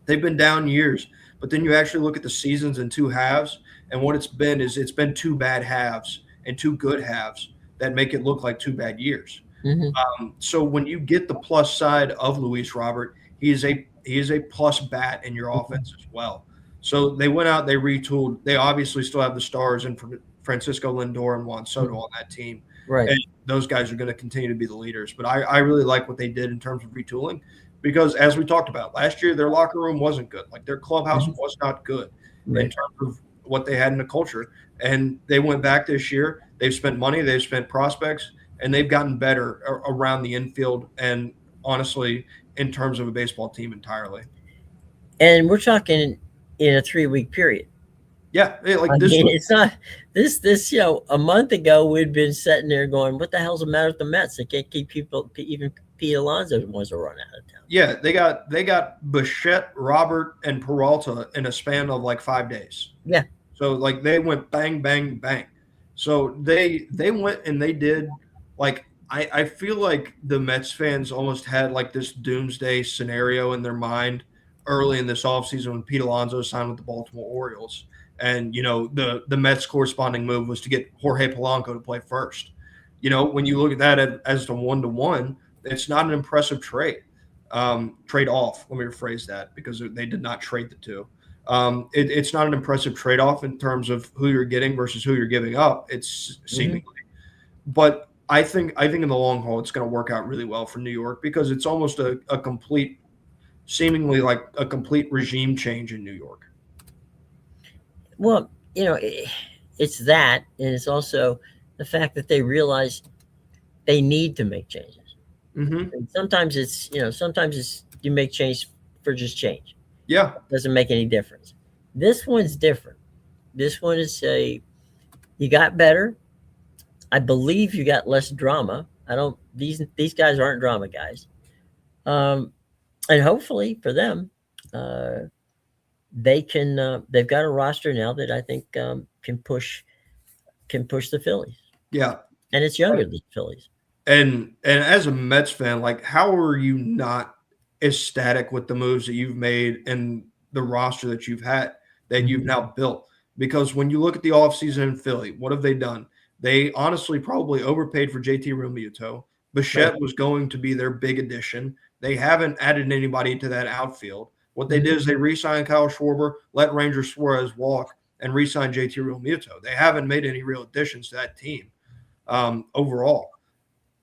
they've been down years. But then you actually look at the seasons in two halves, and what it's been is it's been two bad halves and two good halves that make it look like two bad years. mhm, So when you get the plus side of Luis Robert, he is a plus bat in your mhm. offense as well. So they went out, they retooled. They obviously still have the stars and Francisco Lindor and Juan Soto Mhm. on that team, Right. and those guys are going to continue to be the leaders. But I really like what they did in terms of retooling because as we talked about last year, their locker room wasn't good. Like their clubhouse Mhm. was not good in Right. terms of what they had in the culture. And they went back this year. They've spent money, they've spent prospects, and they've gotten better around the infield and honestly in terms of a baseball team entirely. And we're talking in a 3-week period. Yeah, I like this mean, was it's not this. A month ago we'd been sitting there going, "What the hell's the matter with the Mets? They can't keep people. Even Pete Alonso wants to run out of town." yeah, they got Bichette, Robert, and Peralta in a span of like 5 days. Yeah. So like they went bang, bang, bang. So they went and they did like I feel like the Mets fans almost had like this doomsday scenario in their mind early in this offseason when Pete Alonso signed with the Baltimore Orioles. And the Mets corresponding move was to get Jorge Polanco to play first. When you look at that as a 1-to-1, it's not an impressive trade. Trade off. Let me rephrase that because they did not trade the two. It's not an impressive trade off in terms of who you're getting versus who you're giving up. It's Hmm. seemingly, but I think in the long haul, it's going to work out really well for New York because it's almost a complete, seemingly like a complete regime change in New York. Well, it's that, and it's also the fact that they realize they need to make changes. Hmm. And sometimes it's you make change for just change. Yeah, Doesn't make any difference. This one's different. This one is you got better. I believe you got less drama. I don't these guys aren't drama guys. Um, and hopefully for them, uh, they've got a roster now that I think can push the Phillies, yeah. and it's younger than the Phillies. And as a Mets fan, like how are you not ecstatic with the moves that you've made and the roster that you've had that you've Mhm. now built? Because when you look at the offseason in Philly, what have they done? They honestly probably overpaid for JT Realmuto. Right. Bichette was going to be their big addition. They haven't added anybody to that outfield. What they Mhm. did is they re-signed Kyle Schwarber, let Ranger Suarez walk, and re-signed JT Realmuto. They haven't made any real additions to that team overall.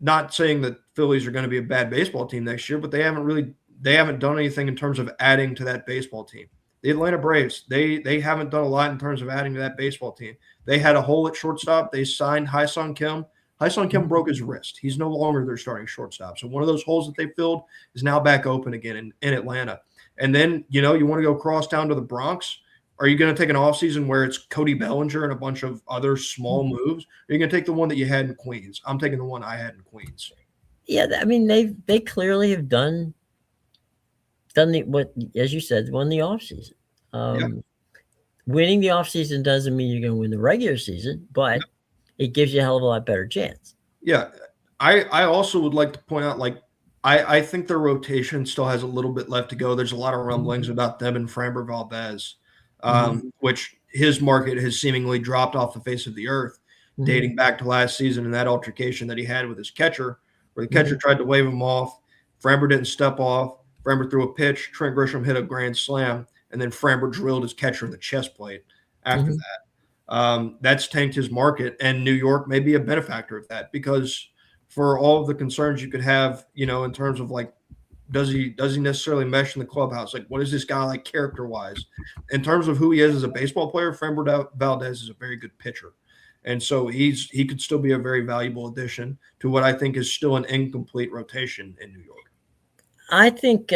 Not saying that Phillies are going to be a bad baseball team next year, but they haven't done anything in terms of adding to that baseball team. The Atlanta Braves, they haven't done a lot in terms of adding to that baseball team. They had a hole at shortstop. They signed Hyun Kim. Hyun Kim Mhm. broke his wrist. He's no longer their starting shortstop. So one of those holes that they filled is now back open again in Atlanta. And then, you want to go cross town to the Bronx. Are you going to take an offseason where it's Cody Bellinger and a bunch of other small moves? Or are you going to take the one that you had in Queens? I'm taking the one I had in Queens. Yeah, I mean they clearly have done the what, as you said, won the off season. Yeah. Um, Winning the off season doesn't mean you're going to win the regular season, but it gives you a hell of a lot better chance. Yeah. I also would like to point out, like, I think their rotation still has a little bit left to go. There's a lot of rumblings about them and Framber Valdez, Hmm. which his market has seemingly dropped off the face of the earth, Hmm. dating back to last season and that altercation that he had with his catcher, where the catcher Hmm. tried to wave him off. Framber didn't step off. Framber threw a pitch. Trent Grisham hit a grand slam, and then Framber drilled his catcher in the chest plate after Hmm. that. That's tanked his market, and New York may be a benefactor of that because for all of the concerns you could have, in terms of like, does he necessarily mesh in the clubhouse? Like, what is this guy like character wise? In terms of who he is as a baseball player, Framber Valdez is a very good pitcher, and so he could still be a very valuable addition to what I think is still an incomplete rotation in New York. I think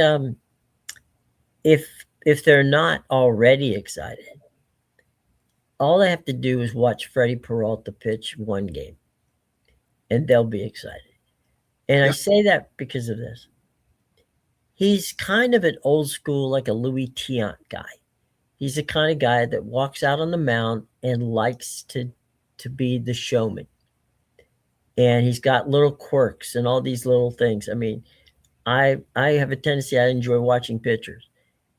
if they're not already excited, all they have to do is watch Freddie Peralta pitch one game, and they'll be excited. And I Yeah, say that because of this. He's kind of an old school, like a Louis Tiant guy. He's the kind of guy that walks out on the mound and likes to be the showman. And he's got little quirks and all these little things. I mean, I have a tendency, I enjoy watching pitchers,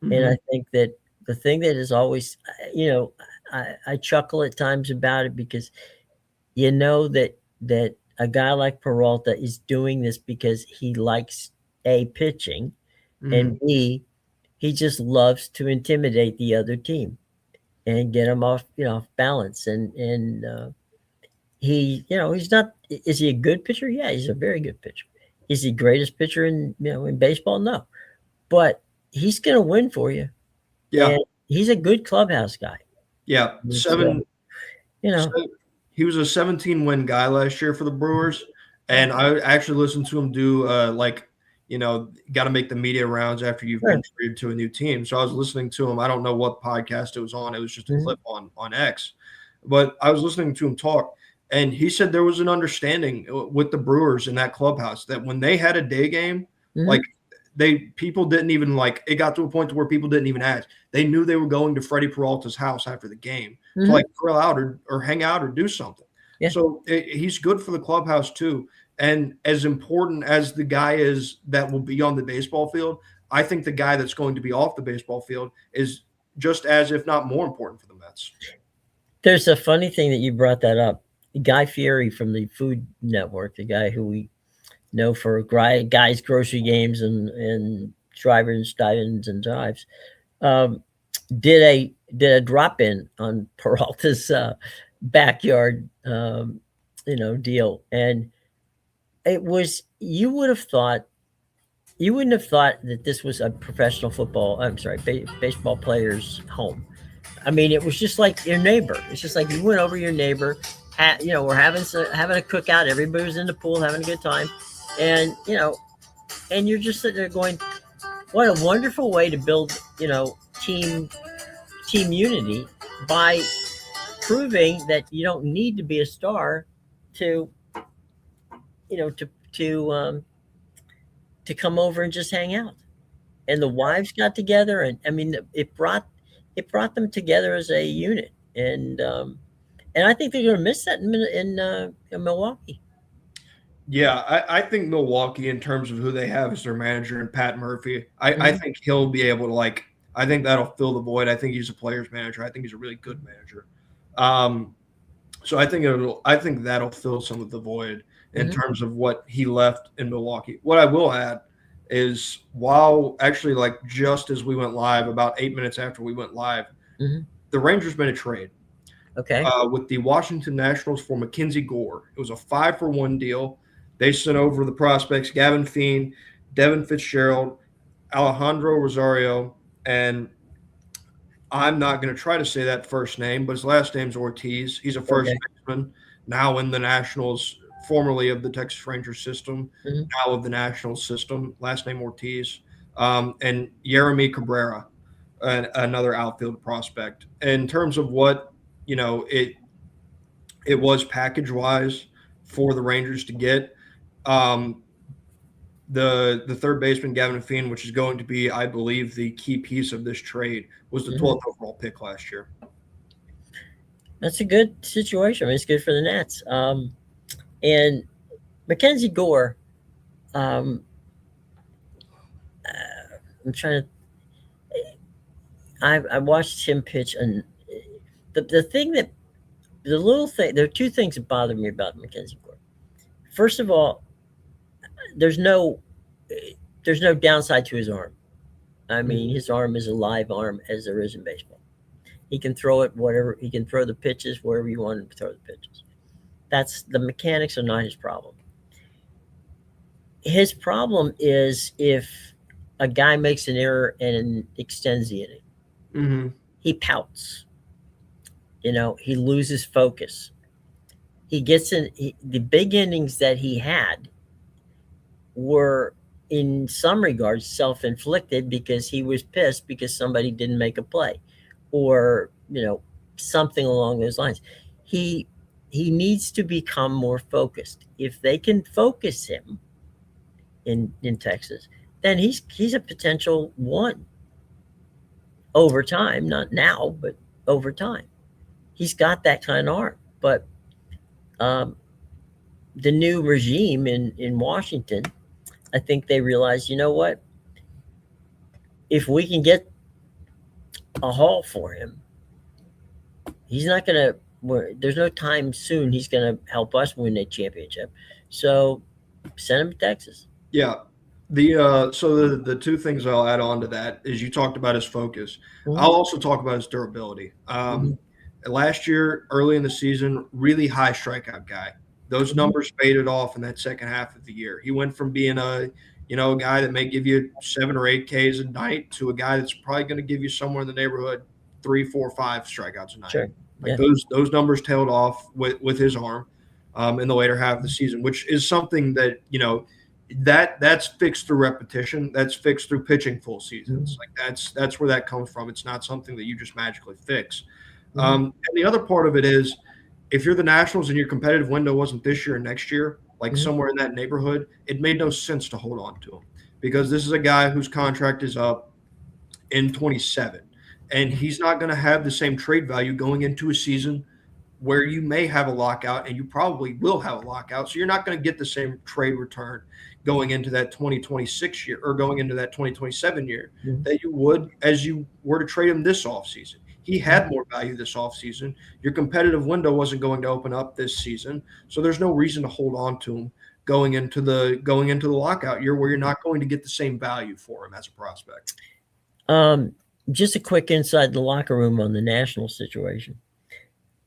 and Hmm. I think that the thing that is always, you know, I chuckle at times about it because you know that a guy like Peralta is doing this because he likes a pitching, Hmm. and b he just loves to intimidate the other team and get them off, off balance. And he, he's not. Is he a good pitcher? Yeah, he's a very good pitcher. Is he greatest pitcher in baseball? No, but he's going to win for you, Yeah. and he's a good clubhouse guy. Yeah. And so, you know, So he was a 17 win guy last year for the Brewers, and I actually listened to him do got to make the media rounds after you've sure. been traded to a new team. So I was listening to him. I don't know what podcast it was on. It was just a Mhm, clip on X, but I was listening to him talk, and he said there was an understanding with the Brewers in that clubhouse that when they had a day game, like mhm, people didn't even like it got to a point to where people didn't even ask. They knew they were going to Freddie Peralta's house after the game to mhm, like grill out or hang out or do something. yeah. So he's good for the clubhouse too. And as important as the guy is that will be on the baseball field, I think the guy that's going to be off the baseball field is just as, if not more important for the Mets. There's a funny thing that you brought that up. Guy Fieri from the Food Network, the guy who we know for guys grocery games and drivers, dive-ins and dives, um, did a drop in on Peralta's backyard, deal, and it was you wouldn't have thought that this was a professional football. I'm sorry, baseball player's home. I mean, it was just like your neighbor. It's just like you went over your neighbor. We're having a cookout. Everybody was in the pool having a good time, and and you're just sitting there going, "What a wonderful way to build, team team unity by proving that you don't need to be a star to, you know, to come over and just hang out." And the wives got together, and I mean, it brought them together as a unit, and I think they're going to miss that in Milwaukee. Yeah, I think Milwaukee, in terms of who they have as their manager and Pat Murphy, I Mhm. think he'll be able to I think that'll fill the void. I think he's a player's manager. I think he's a really good manager. Um, so I think that'll fill some of the void in Mhm. terms of what he left in Milwaukee. What I will add is while actually like just as we went live, about 8 minutes after we went live, Mhm. the Rangers made a trade Okay. with the Washington Nationals for Mackenzie Gore. It was a 5-for-1 deal. They sent over the prospects Gavin Fiend, Devin Fitzgerald, Alejandro Rosario, and I'm not going to try to say that first name, but his last name's Ortiz. He's a first Okay. baseman, now in the Nationals, formerly of the Texas Rangers system, Mhm. now of the Nationals system. Last name Ortiz, and Yeremy Cabrera, another outfield prospect. In terms of what it was package wise for the Rangers to get. Um, the third baseman Gavin Fiend, which is going to be, I believe, the key piece of this trade, was the Mhm. 12th overall pick last year. That's a good situation. I mean, it's good for the Nats. And Mackenzie Gore, um, I'm trying to. I watched him pitch, and the thing that the little thing. There are two things that bother me about Mackenzie Gore. First of all, there's no there's no downside to his arm. I mean, Mhm. his arm is a live arm as there is in baseball. He can throw it whatever. He can throw the pitches wherever you want him to throw the pitches. That's the mechanics are not his problem. His problem is if a guy makes an error and extends the inning, Mhm. he pouts. He loses focus. He gets the big innings that he had were in some regards self-inflicted because he was pissed because somebody didn't make a play, or something along those lines. He he needs to become more focused. If they can focus him in Texas, then he's a potential one over time, not now, but over time. He's got that kind of arm. But um, the new regime in Washington, I think they realize, you know what? If we can get a haul for him, he's not going to. There's no time soon he's going to help us win a championship. So send him to Texas. Yeah. The two things I'll add on to that is you talked about his focus. Mm-hmm. I'll also talk about his durability. Mm-hmm. Last year, early in the season, really high strikeout guy. Those Mm-hmm. numbers faded off in that second half of the year. He went from being a guy that may give you 7 or 8 Ks a night to a guy that's probably going to give you somewhere in the neighborhood 3, 4, 5 strikeouts a night. Sure. Like Yeah. those numbers tailed off with his arm in the later half of the season, which is something that that's fixed through repetition. That's fixed through pitching full Mm-hmm. seasons. Like that's where that comes from. It's not something that you just magically fix. Mm-hmm. And the other part of it is, if you're the Nationals and your competitive window wasn't this year or next year, like Mm-hmm. somewhere in that neighborhood, it made no sense to hold on to him because this is a guy whose contract is up in 27, and he's not going to have the same trade value going into a season where you may have a lockout and you probably will have a lockout. So you're not going to get the same trade return going into that 2026 year or going into that 2027 year Mm-hmm. that you would as you were to trade him this offseason. He had more value this offseason. Your competitive window wasn't going to open up this season. So there's no reason to hold on to him going into the lockout year where you're not going to get the same value for him as a prospect. Um, just a quick inside the locker room on the national situation.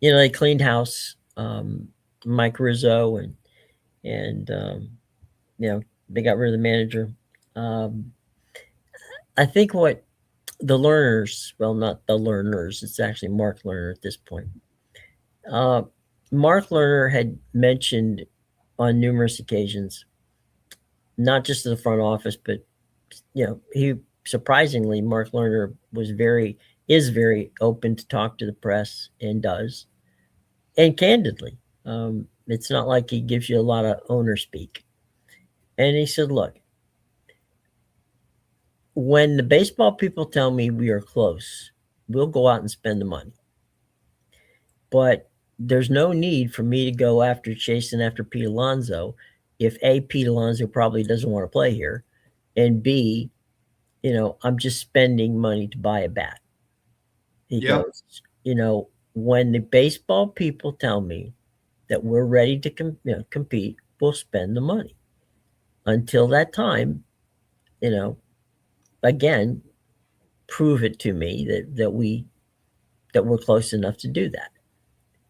They cleaned house. Mike Rizzo and they got rid of the manager. Um, I think what the learners, well, not the learners, it's actually Mark Lerner at this point. Uh, Mark Lerner had mentioned on numerous occasions, not just to the front office, but he surprisingly, Mark Lerner is very open to talk to the press and does, and candidly. It's not like he gives you a lot of owner speak. And he said, look, when the baseball people tell me we are close, we'll go out and spend the money. But there's no need for me to go after chasing after Pete Alonso if A, Pete Alonso probably doesn't want to play here, and B, I'm just spending money to buy a bat. He Yeah. goes, when the baseball people tell me that we're ready to compete, we'll spend the money. Until that time, again, prove it to me that we're close enough to do that.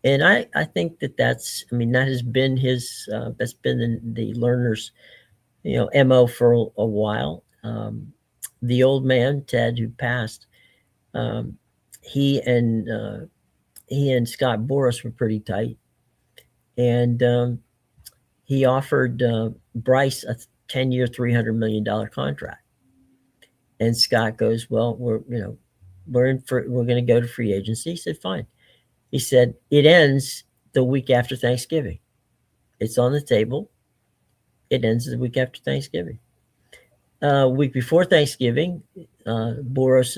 And I think that has been that's been the learner's mo for a while. The old man Ted, who passed, um, he and Scott Boras were pretty tight, and he offered Bryce a 10-year, $300 million contract. And Scott goes, well, we're going to go to free agency. He said, fine. He said, it ends the week after Thanksgiving. It's on the table. It ends the week after Thanksgiving. Week before Thanksgiving, Boros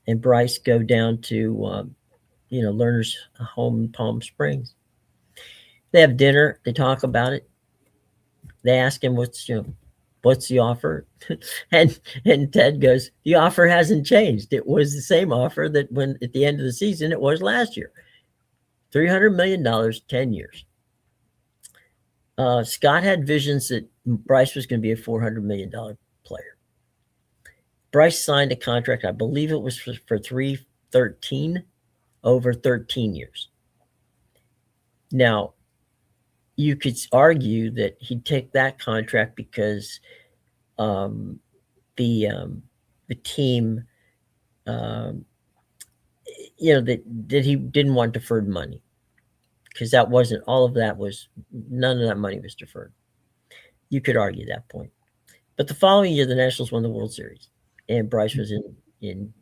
and Bryce go down to Lerner's home in Palm Springs. They have dinner. They talk about it. They ask him what's the offer, and Ted goes, the offer hasn't changed. It was the same offer that when at the end of the season it was last year. $300 million, 10 years. Scott had visions that Bryce was going to be a $400 million player. Bryce signed a contract, I believe it was for 313 over 13 years. Now, you could argue that he'd take that contract because the team, that he didn't want deferred money, because none of that money was deferred. You could argue that point, but the following year the Nationals won the World Series, and Bryce was in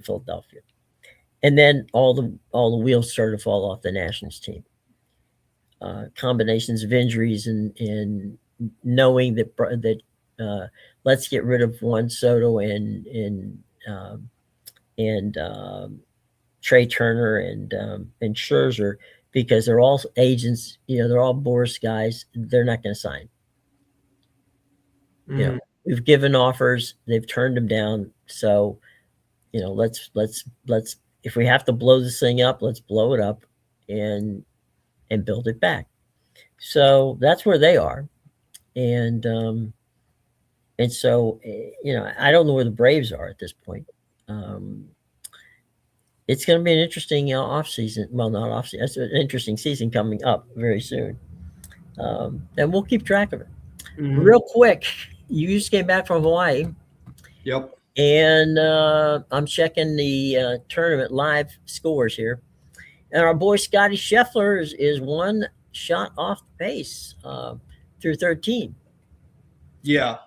Philadelphia, and then all the wheels started to fall off the Nationals team. Combinations of injuries and knowing that let's get rid of Juan Soto um, and Trey Turner and Scherzer because they're all agents. They're all Boris guys. They're not going to sign. You know, Mhm. we've given offers. They've turned them down. So let's if we have to blow this thing up, let's blow it up and build it back. So that's where they are, and so I don't know where the Braves are at this point. Um, it's going to be an interesting off season. Well, not off season. It's an interesting season coming up very soon, and we'll keep track of it. Mhm. Real quick, you just came back from Hawaii, Yep. and I'm checking the tournament live scores here, and our boy Scotty Scheffler is one shot off the pace through 13. Yeah.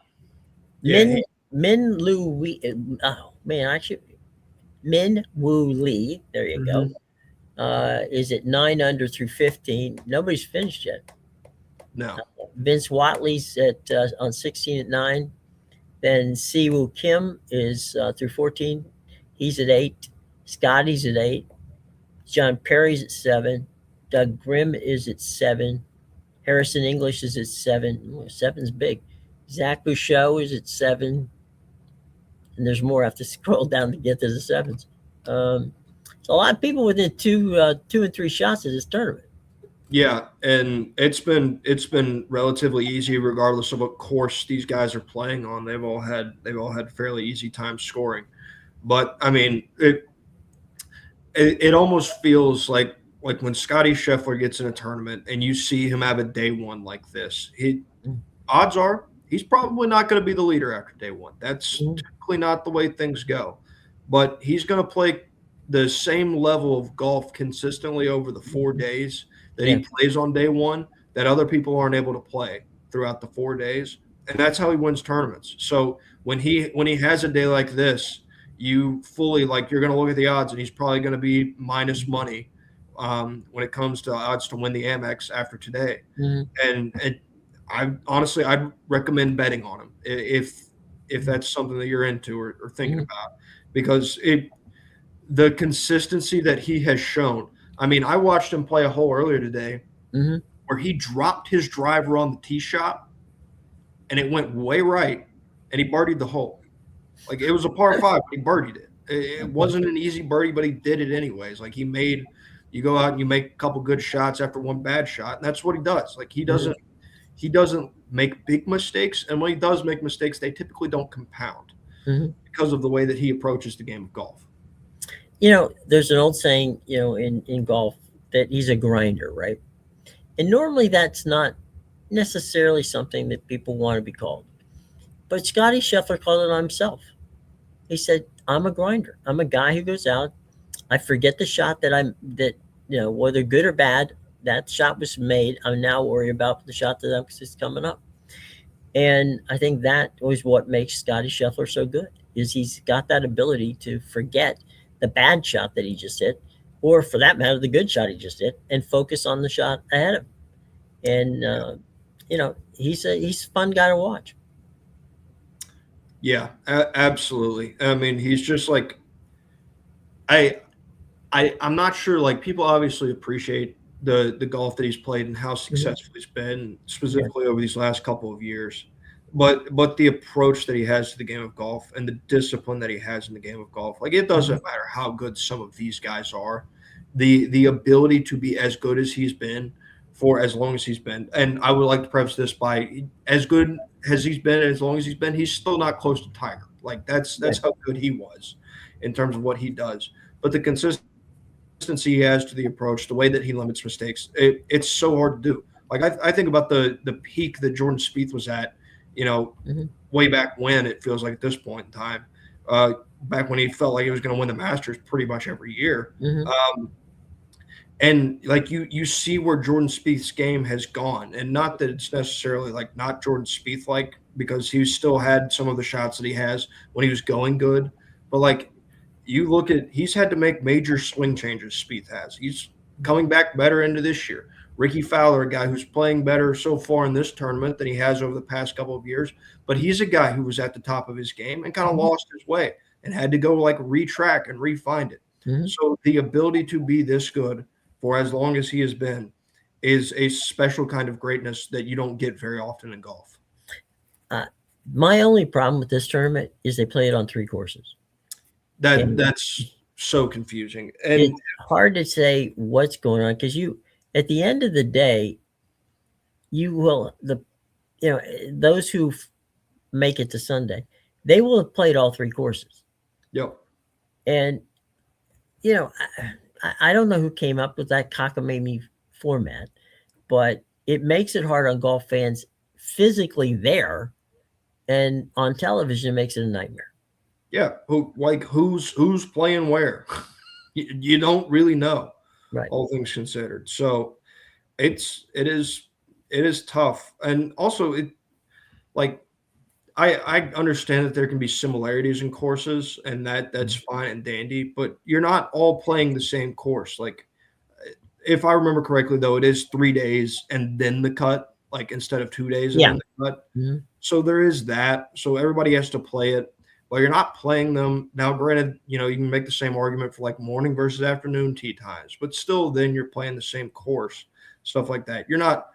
Yeah. Min Min Lu Wee, oh man, I should Min Woo Lee. There you go. Mhm. Is at 9 under through 15. Nobody's finished yet. No. Vince Watley's at on 16 at 9. Then Siwoo Kim is through 14. He's at 8. Scotty's at 8. John Perry's at 7. Doug Grimm is at 7. Harrison English is at 7. Ooh, 7's big. Zach Bouchot is at 7. And there's more. I have to scroll down to get to the 7s. So a lot of people within two and three shots of this tournament. Yeah, and it's been relatively easy regardless of what course these guys are playing on. They've all had fairly easy time scoring. But I mean, it almost feels like when Scotty Scheffler gets in a tournament and you see him have a day one like this, odds are he's probably not going to be the leader after day one. That's Mhm. typically not the way things go. But he's going to play the same level of golf consistently over the 4 days that Yeah. he plays on day one that other people aren't able to play throughout the 4 days. And that's how he wins tournaments. So when he has a day like this, you fully you're going to look at the odds and he's probably going to be minus money when it comes to odds to win the Amex after today. Mhm. And I'd recommend betting on him if that's something that you're into or thinking Mhm. about, because the consistency that he has shown. I mean, I watched him play a hole earlier today Mhm. where he dropped his driver on the tee shot and it went way right and he birdied the hole. Like, it was a par five, but he birdied it. It wasn't an easy birdie, but he did it anyways. Like, you go out and you make a couple good shots after one bad shot, and that's what he does. Like, Mhm. he doesn't make big mistakes, and when he does make mistakes, they typically don't compound Mhm. because of the way that he approaches the game of golf. There's an old saying, in golf that he's a grinder, right? And normally that's not necessarily something that people want to be called. But Scotty Scheffler called it on himself. He said, "I'm a grinder. I'm a guy who goes out. I forget the shot whether good or bad, that shot was made. I'm now worried about the shot that's coming up." And I think that was what makes Scotty Scheffler so good, is he's got that ability to forget the bad shot that he just hit, or for that matter, the good shot he just hit, and focus on the shot ahead of him. And he's a fun guy to watch. Yeah, absolutely. I mean, he's just like I I'm not sure. Like, people obviously appreciate the golf that he's played and how Mhm. successful he's been, Yeah. specifically over these last couple of years. But the approach that he has to the game of golf and the discipline that he has in the game of golf, like, it Mhm. doesn't matter how good some of these guys are, the ability to be as good as he's been for as long as he's been. And I would like to preface this by, as good as he's been, as long as he's been, he's still not close to Tiger. Like, that's Right. how good he was in terms of what he does. But the consistency he has to the approach, the way that he limits mistakes, it's so hard to do. Like, I think about the peak that Jordan Spieth was at, you know, Mhm. way back when, it feels like at this point in time, uh, back when he felt like he was going to win the Masters pretty much every year. Mhm. Um, and like, you see where Jordan Spieth's game has gone, and not that it's necessarily like not Jordan Spieth, like, because he still had some of the shots that he has when he was going good, but like, you look at, he's had to make major swing changes. Spieth has. He's coming back better into this year. Ricky Fowler, a guy who's playing better so far in this tournament than he has over the past couple of years, but he's a guy who was at the top of his game and kind of Mhm. lost his way and had to go like retrack and refind it. Mhm. So the ability to be this good for as long as he has been is a special kind of greatness that you don't get very often in golf. Uh, my only problem with this tournament is they play it on 3 courses, and That's so confusing. And it's hard to say what's going on because at the end of the day, you will those who make it to Sunday, they will have played all 3 courses, yep. and I don't know who came up with that cockamamie format, but it makes it hard on golf fans physically there, and on television it makes it a nightmare. Yeah, who's playing where? You don't really know, Right. all things considered. So it is tough, and also it like I understand that there can be similarities in courses, and that's Mhm. fine and dandy, but you're not all playing the same course. Like if I remember correctly, though, it is 3 days and then the cut, like instead of 2 days and Yeah. then the cut. Mhm. So there is that. So everybody has to play it, but you're not playing them. Now, granted, you can make the same argument for like morning versus afternoon tee times, but still, then you're playing the same course, stuff like that. You're not,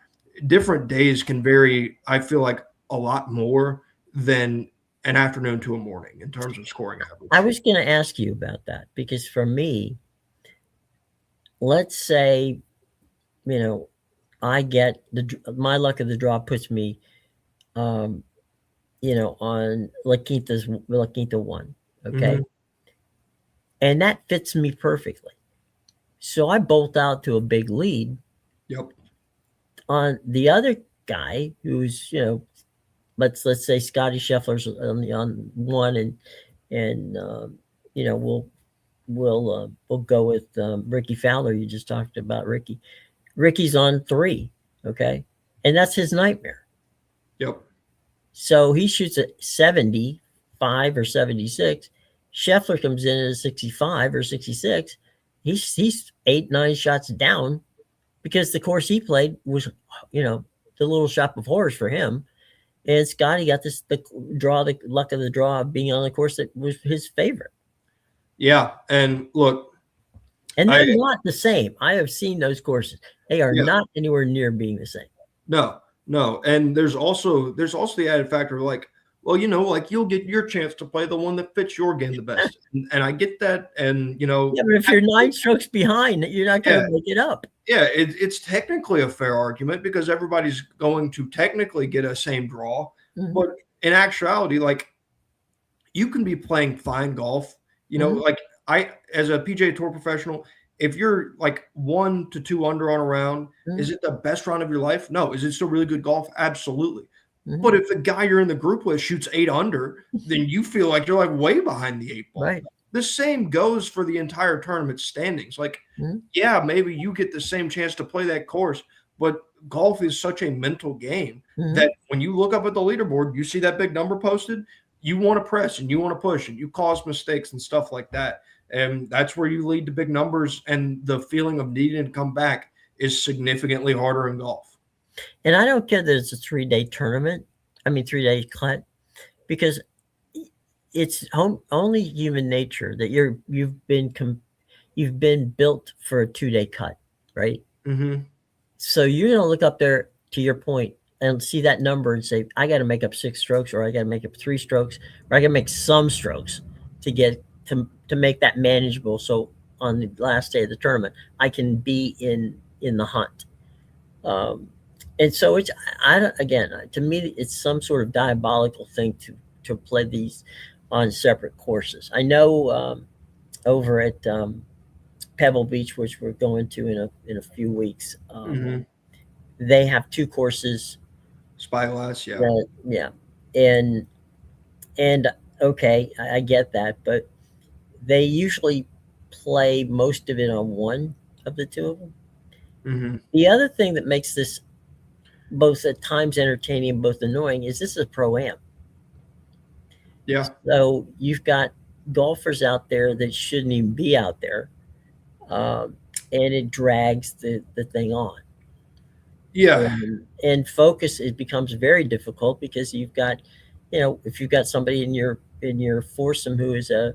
different days can vary, I feel like, a lot more than an afternoon to a morning in terms of scoring I average. was going to ask you about that because for me, let's say, I get my luck of the draw puts me, um, on La Quinta 1, okay? Hmm. And that fits me perfectly. So I bolt out to a big lead Yep. on the other guy who's, let's say Scotty Scheffler's on 1, and we'll go with Ricky Fowler. You just talked about Ricky. Ricky's on 3, okay? And that's his nightmare. Yep. So he shoots at 75 or 76. Scheffler comes in at 65 or 66. He's 8, 9 shots down because the course he played was, you know, the little shop of horrors for him. And Scotty got the luck of the draw of being on the course that was his favorite. Yeah. And look, And they're I, not the same. I have seen those courses. They are yeah, not anywhere near being the same. no, no. And there's also the added factor of like, well, like you'll get your chance to play the one that fits your game the best. And I get that. And, Yeah, but if you're 9 strokes behind, you're not going yeah, to make it up. yeah, it's technically a fair argument because everybody's going to technically get a same draw. Mhm, But in actuality, like you can be playing fine golf, mhm, like as a PGA Tour professional, if you're like 1 to 2 under on a round, mhm, is it the best round of your life? No. Is it still really good golf? Absolutely. mhm. But if the guy you're in the group with shoots 8 under, then you feel like you're like way behind the 8 ball. Right. The same goes for the entire tournament standings. Like, Mhm, yeah, maybe you get the same chance to play that course, but golf is such a mental game mhm. that when you look up at the leaderboard, you see that big number posted, you want to press and you want to push and you cause mistakes and stuff like that. And that's where you lead to big numbers, and the feeling of needing to come back is significantly harder in golf. And I don't care that it's a 3-day tournament. I mean, 3-day cut, because it's only human nature that you've been built for a 2-day cut, right? Mm-hmm. So you're going to look up there to your point and see that number and say, I got to make up 6 strokes, or I got to make up 3 strokes, or I got to make some strokes to get to make that manageable. So on the last day of the tournament, I can be in the hunt. Um, and so again, to me, it's some sort of diabolical thing to play these on separate courses. I know over at Pebble Beach, which we're going to in a few weeks, Mm-hmm. they have 2 courses. Spyglass, yeah. Yeah, and and okay, I get that, but they usually play most of it on one of the two of them. Mm-hmm. The other thing that makes this both at times entertaining and both annoying is this is a pro am. Yeah. So you've got golfers out there that shouldn't even be out there, um, and it drags the thing on. Yeah. And focus, it becomes very difficult because you've got, if you've got somebody in your foursome who is a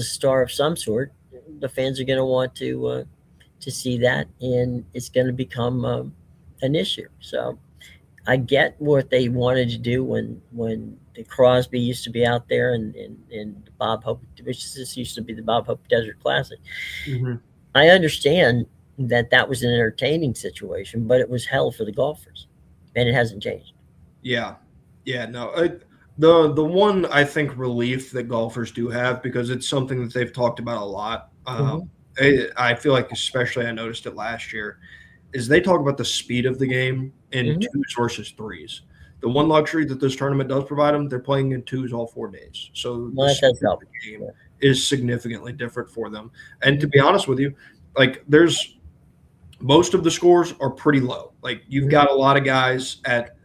star of some sort, the fans are going to want to see that, and it's going to become an issue. So I get what they wanted to do when the Crosby used to be out there, and Bob Hope, which this used to be the Bob Hope Desert Classic. Hmm. I understand that was an entertaining situation, but it was hell for the golfers, and it hasn't changed. Yeah. Yeah. No. The one I think relief that golfers do have, because it's something that they've talked about a lot. Hmm. I feel like especially I noticed it last year, is they talk about the speed of the game in Hmm. twos versus threes. The one luxury that this tournament does provide them, they're playing in twos all 4 days. So the Well, that speed does of help. the game Yeah. is significantly different for them. And to Hmm. be honest with you, like there's most of the scores are pretty low. Like you've Hmm. got a lot of guys at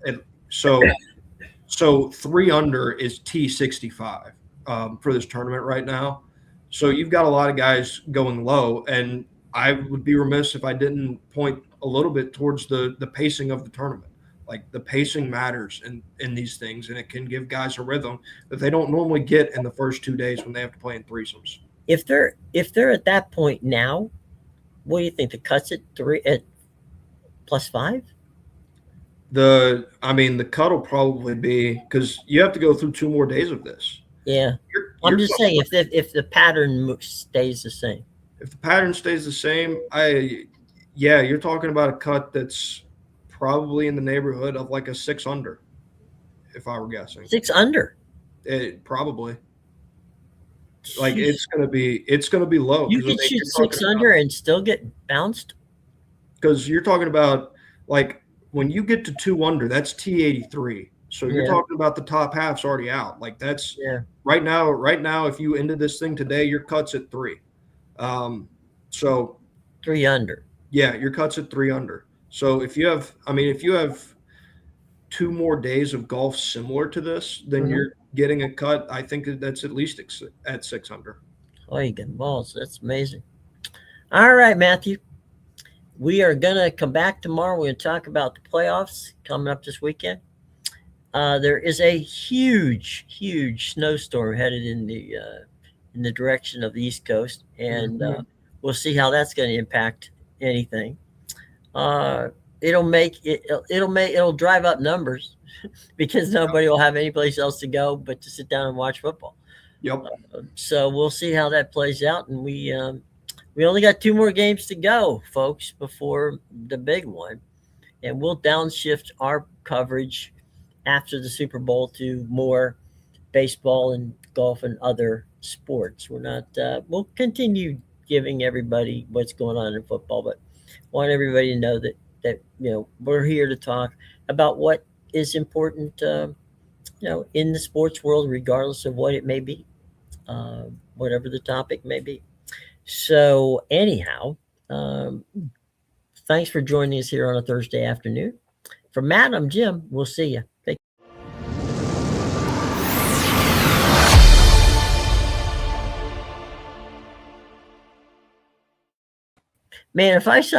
so 3 under is T65 for this tournament right now. So you've got a lot of guys going low, and I would be remiss if I didn't point a little bit towards the pacing of the tournament. Like the pacing matters in these things, and it can give guys a rhythm that they don't normally get in the first 2 days when they have to play in threesomes. If they're at that point now, what do you think? The cuts at three at +5? The cut will probably be because you have to go through 2 more days of this. Yeah, I'm You're just saying if the pattern stays the same. if the pattern stays the same, yeah, you're talking about a cut that's probably in the neighborhood of like a 6 under, if I were guessing. 6 under. Probably like Sheesh. it's gonna be low You because could shoot you're six talking about under and still get bounced. like when you get to 2 under, that's T83. So you're Yeah, talking about the top half's already out. Like that's yeah. right now. Right now, if you ended this thing today, your cut's at 3. So 3 under. yeah, your cut's at 3 under. So if you have 2 more days of golf similar to this, then Mm-hmm. you're getting a cut. I think that's at least at 6 under. Oh, you get balls. That's amazing. All right, Matthew. We are gonna come back tomorrow. We're gonna talk about the playoffs coming up this weekend. There is a huge, huge snowstorm headed in the direction of the East Coast, and Mhm. we'll see how that's going to impact anything. Uh, it'll drive up numbers because nobody will have any place else to go but to sit down and watch football. Yep. So we'll see how that plays out, and we only got 2 more games to go, folks, before the big one, and we'll downshift our coverage after the Super Bowl to more baseball and golf and other sports. We're not. We'll continue giving everybody what's going on in football, but want everybody to know that we're here to talk about what is important. In the sports world, regardless of what it may be, whatever the topic may be. So anyhow, um, thanks for joining us here on a Thursday afternoon. From Matt, I'm Jim. We'll see you. Man, if I saw